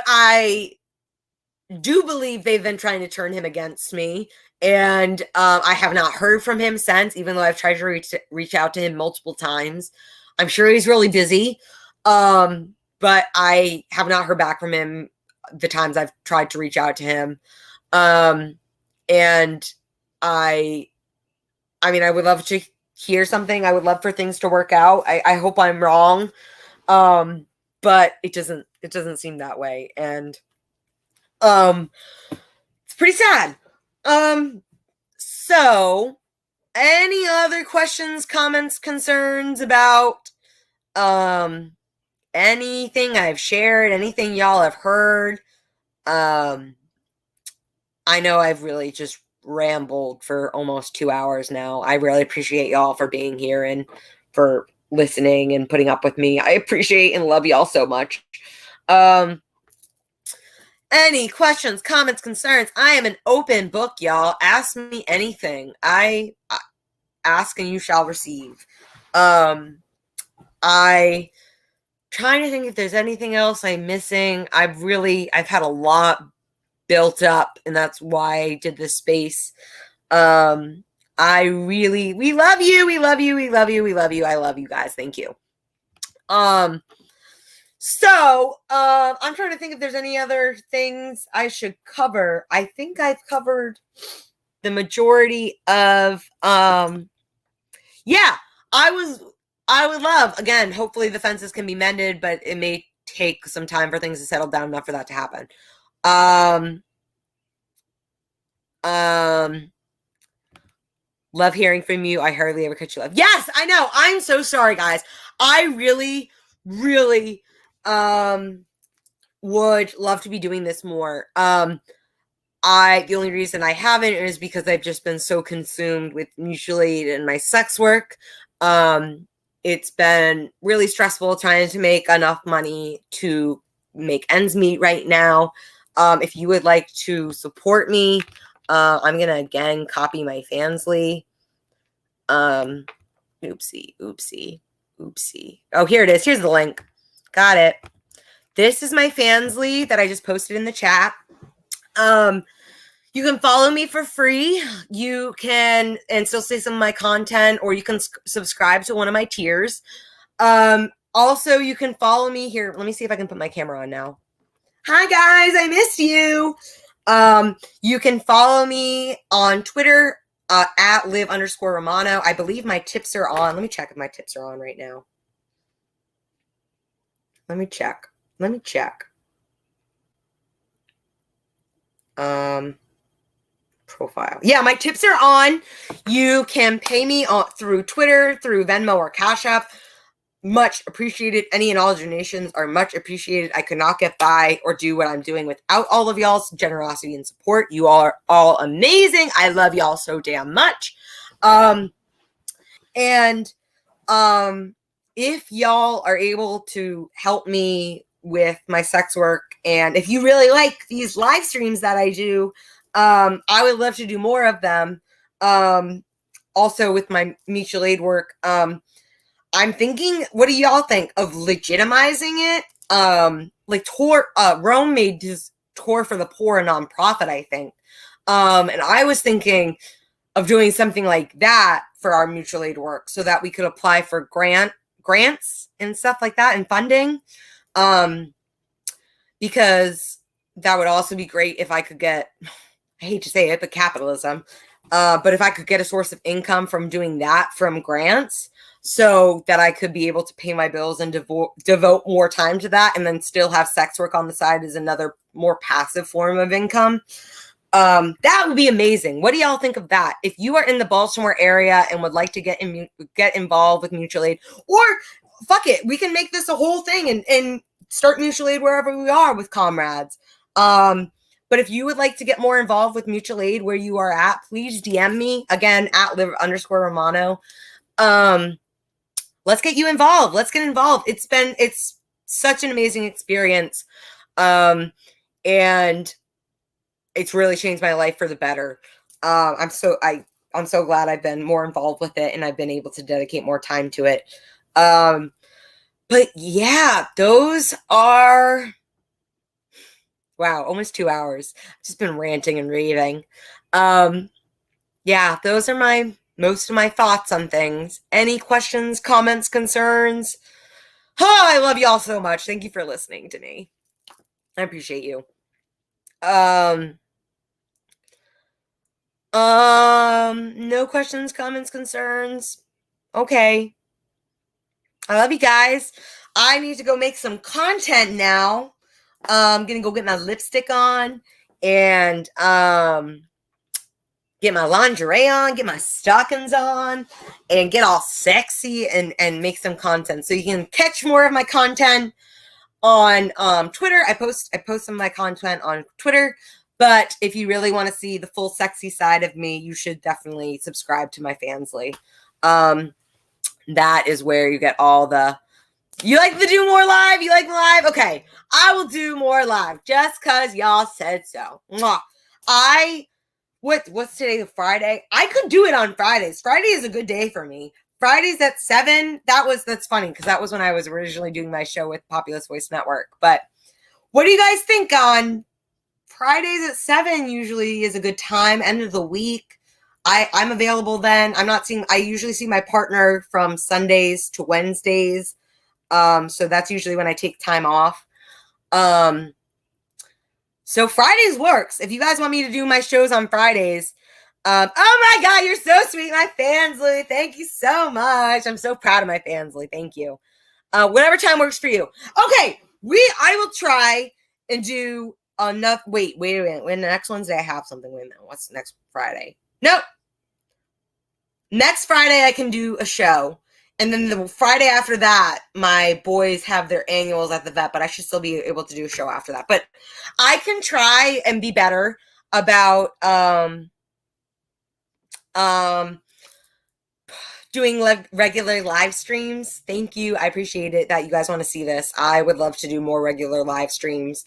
S1: I do believe they've been trying to turn him against me, and I have not heard from him since, even though I've tried to reach out to him multiple times. I'm sure he's really busy, but I have not heard back from him the times I've tried to reach out to him. And I would love to hear something. I would love for things to work out. I hope I'm wrong. But it doesn't seem that way. And it's pretty sad. So any other questions, comments, concerns about anything I've shared, anything y'all have heard? I know I've really just rambled for almost 2 hours now. I really appreciate y'all for being here and for listening and putting up with me. I appreciate and love y'all so much. Any questions, comments, concerns? I am an open book, y'all. Ask me anything. I ask and you shall receive. I trying to think if there's anything else I'm missing. I've had a lot built up, and that's why I did this space. We love you. We love you. We love you. We love you. We love you. I love you guys. Thank you. So I'm trying to think if there's any other things I should cover. I think I've covered the majority of, I would love, again, hopefully the fences can be mended, but it may take some time for things to settle down enough for that to happen. Love hearing from you. I hardly ever catch you live. Yes, I know. I'm so sorry, guys. I really, really would love to be doing this more. The only reason I haven't is because I've just been so consumed with mutual aid and my sex work. It's been really stressful trying to make enough money to make ends meet right now. If you would like to support me, I'm going to again copy my Fansly. Oopsie. Oh, here it is. Here's the link. Got it. This is my Fansly that I just posted in the chat. You can follow me for free. You can, and still see some of my content, or you can subscribe to one of my tiers. Also, you can follow me here. Let me see if I can put my camera on now. Hi guys, I missed you. You can follow me on Twitter at live_Romano. I believe my tips are on. Let me check if my tips are on right now. Let me check. Profile. Yeah, my tips are on. You can pay me through Twitter, through Venmo or Cash App. Much appreciated. Any and all donations are much appreciated. I could not get by or do what I'm doing without all of y'all's generosity and support. You all are all amazing. I love y'all so damn much. If y'all are able to help me with my sex work, and if you really like these live streams that I do, I would love to do more of them. Also with my mutual aid work, I'm thinking, what do y'all think of legitimizing it? Like Rome made this Tour for the Poor a nonprofit, I think. And I was thinking of doing something like that for our mutual aid work so that we could apply for grants and stuff like that and funding. Because that would also be great if I could get, I hate to say it, but capitalism. But if I could get a source of income from doing that from grants, so that I could be able to pay my bills and devote more time to that, and then still have sex work on the side as another more passive form of income. That would be amazing. What do y'all think of that? If you are in the Baltimore area and would like to get involved with mutual aid, or fuck it, we can make this a whole thing and start mutual aid wherever we are with comrades. But if you would like to get more involved with mutual aid where you are at, please DM me again at live_Romano. Let's get you involved. Let's get involved. It's such an amazing experience. And it's really changed my life for the better. I'm so glad I've been more involved with it and I've been able to dedicate more time to it. But yeah, those are, wow, almost 2 hours. I've just been ranting and raving. Yeah, those are most of my thoughts on things. Any questions, comments, concerns? Oh, I love y'all so much. Thank you for listening to me. I appreciate you. No questions, comments, concerns. Okay. I love you guys. I need to go make some content now. I'm gonna go get my lipstick on and get my lingerie on, get my stockings on, and get all sexy and make some content. So you can catch more of my content on Twitter. I post some of my content on Twitter. But if you really want to see the full sexy side of me, you should definitely subscribe to my Fansly. That is where you get all the... You like to do more live? You like live? Okay, I will do more live just because y'all said so. Mwah. What's today, Friday? I could do it on Fridays. Friday is a good day for me. Fridays at 7, that's funny because that was when I was originally doing my show with Populist Voice Network. But what do you guys think on Fridays at 7? Usually is a good time, end of the week. I'm available then. I usually see my partner from Sundays to Wednesdays. So that's usually when I take time off. So Fridays works. If you guys want me to do my shows on Fridays, oh my God, you're so sweet, my Fansly. Thank you so much. I'm so proud of my Fansly. Thank you. Whatever time works for you. Okay, I will try and do enough. Wait a minute. When the next Wednesday I have something. Wait a minute. What's next Friday? Nope. Next Friday I can do a show. And then the Friday after that, my boys have their annuals at the vet, but I should still be able to do a show after that. But I can try and be better about doing regular live streams. Thank you. I appreciate it that you guys want to see this. I would love to do more regular live streams.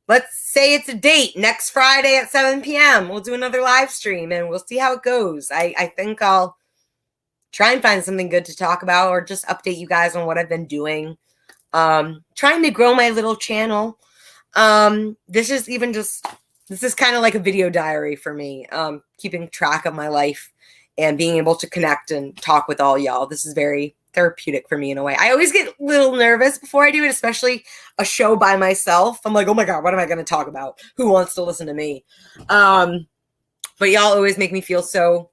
S1: let's say it's a date next Friday at 7 p.m. We'll do another live stream and we'll see how it goes. I think I'll try and find something good to talk about or just update you guys on what I've been doing. Trying to grow my little channel. This is kind of like a video diary for me, keeping track of my life and being able to connect and talk with all y'all. This is very therapeutic for me in a way. I always get a little nervous before I do it, especially a show by myself. I'm like, oh my God, what am I going to talk about? Who wants to listen to me? But y'all always make me feel so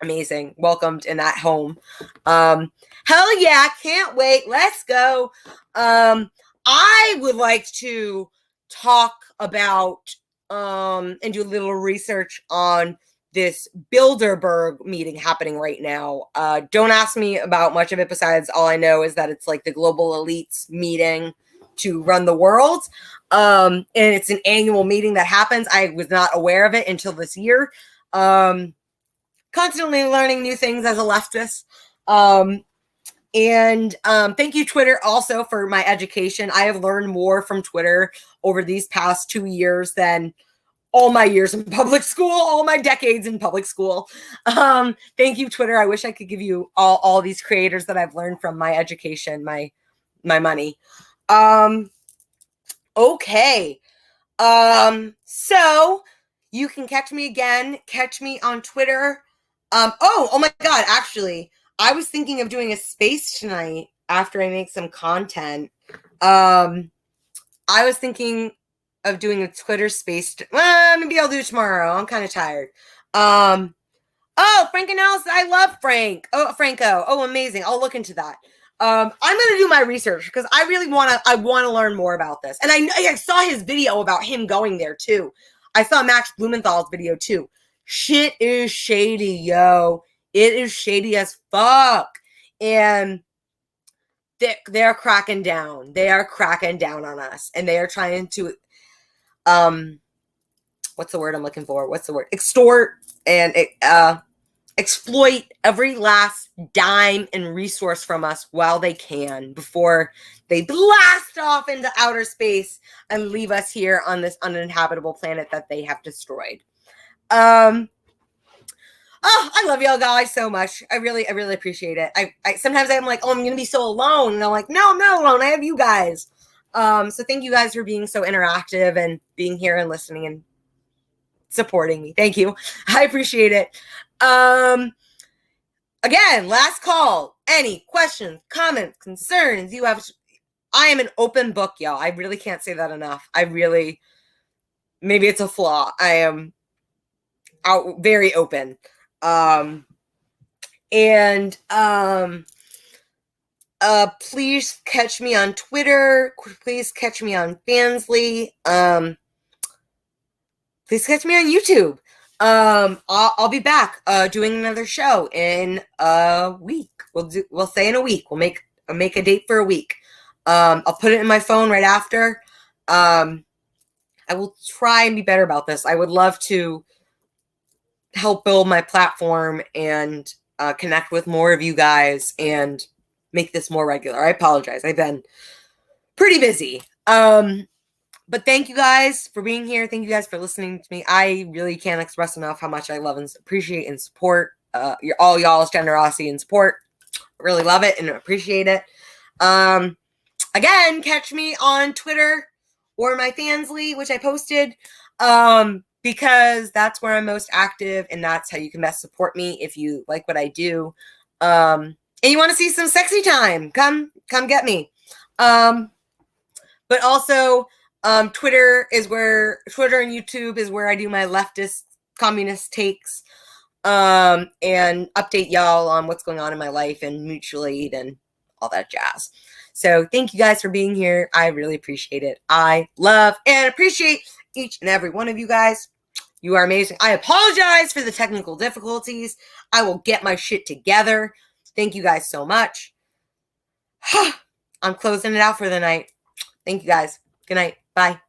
S1: amazing, welcomed and at home. Hell yeah, can't wait. Let's go. I would like to talk about and do a little research on this Bilderberg meeting happening right now. Don't ask me about much of it besides all I know is that it's like the global elites meeting to run the world. And it's an annual meeting that happens. I was not aware of it until this year. Constantly learning new things as a leftist. And thank you, Twitter, also for my education. I have learned more from Twitter over these past 2 years than all my years in public school, all my decades in public school. Thank you, Twitter. I wish I could give you all these creators that I've learned from my education, my money. Okay. So you can catch me again. Catch me on Twitter. Oh my God, actually, I was thinking of doing a space tonight after I make some content. I was thinking of doing a Twitter space. Maybe I'll do it tomorrow. I'm kind of tired. Oh, Frank Analysis. I love Frank. Oh, Franco. Oh, amazing. I'll look into that. I'm going to do my research because I really want to learn more about this. And I saw his video about him going there too. I saw Max Blumenthal's video too. Shit is shady, yo. It is shady as fuck. And they're cracking down. They are cracking down on us. And they are trying to, what's the word I'm looking for? Extort and exploit every last dime and resource from us while they can before they blast off into outer space and leave us here on this uninhabitable planet that they have destroyed. Oh, I love y'all guys so much. I really appreciate it. I sometimes I'm like, oh, I'm gonna be so alone, and I'm like, no, I'm not alone. I have you guys. So thank you guys for being so interactive and being here and listening and supporting me. Thank you. I appreciate it. Again, last call. Any questions, comments, concerns you have? I am an open book, y'all. I really can't say that enough. Maybe it's a flaw. I am very open. Please catch me on Twitter. Please catch me on Fansly. Please catch me on YouTube. I'll be back doing another show in a week. We'll say in a week. We'll make a date for a week. I'll put it in my phone right after. I will try and be better about this. I would love to help build my platform and connect with more of you guys and make this more regular. I apologize. I've been pretty busy. But thank you guys for being here. Thank you guys for listening to me. I really can't express enough how much I love and appreciate and support all y'all's generosity and support. I really love it and appreciate it. Again, catch me on Twitter or my Fansly, which I posted, because that's where I'm most active and that's how you can best support me if you like what I do. And you want to see some sexy time, come get me. But also, Twitter and YouTube is where I do my leftist communist takes, and update y'all on what's going on in my life and mutual aid and all that jazz. So thank you guys for being here. I really appreciate it. I love and appreciate each and every one of you guys. You are amazing. I apologize for the technical difficulties. I will get my shit together. Thank you guys so much. I'm closing it out for the night. Thank you guys. Good night. Bye.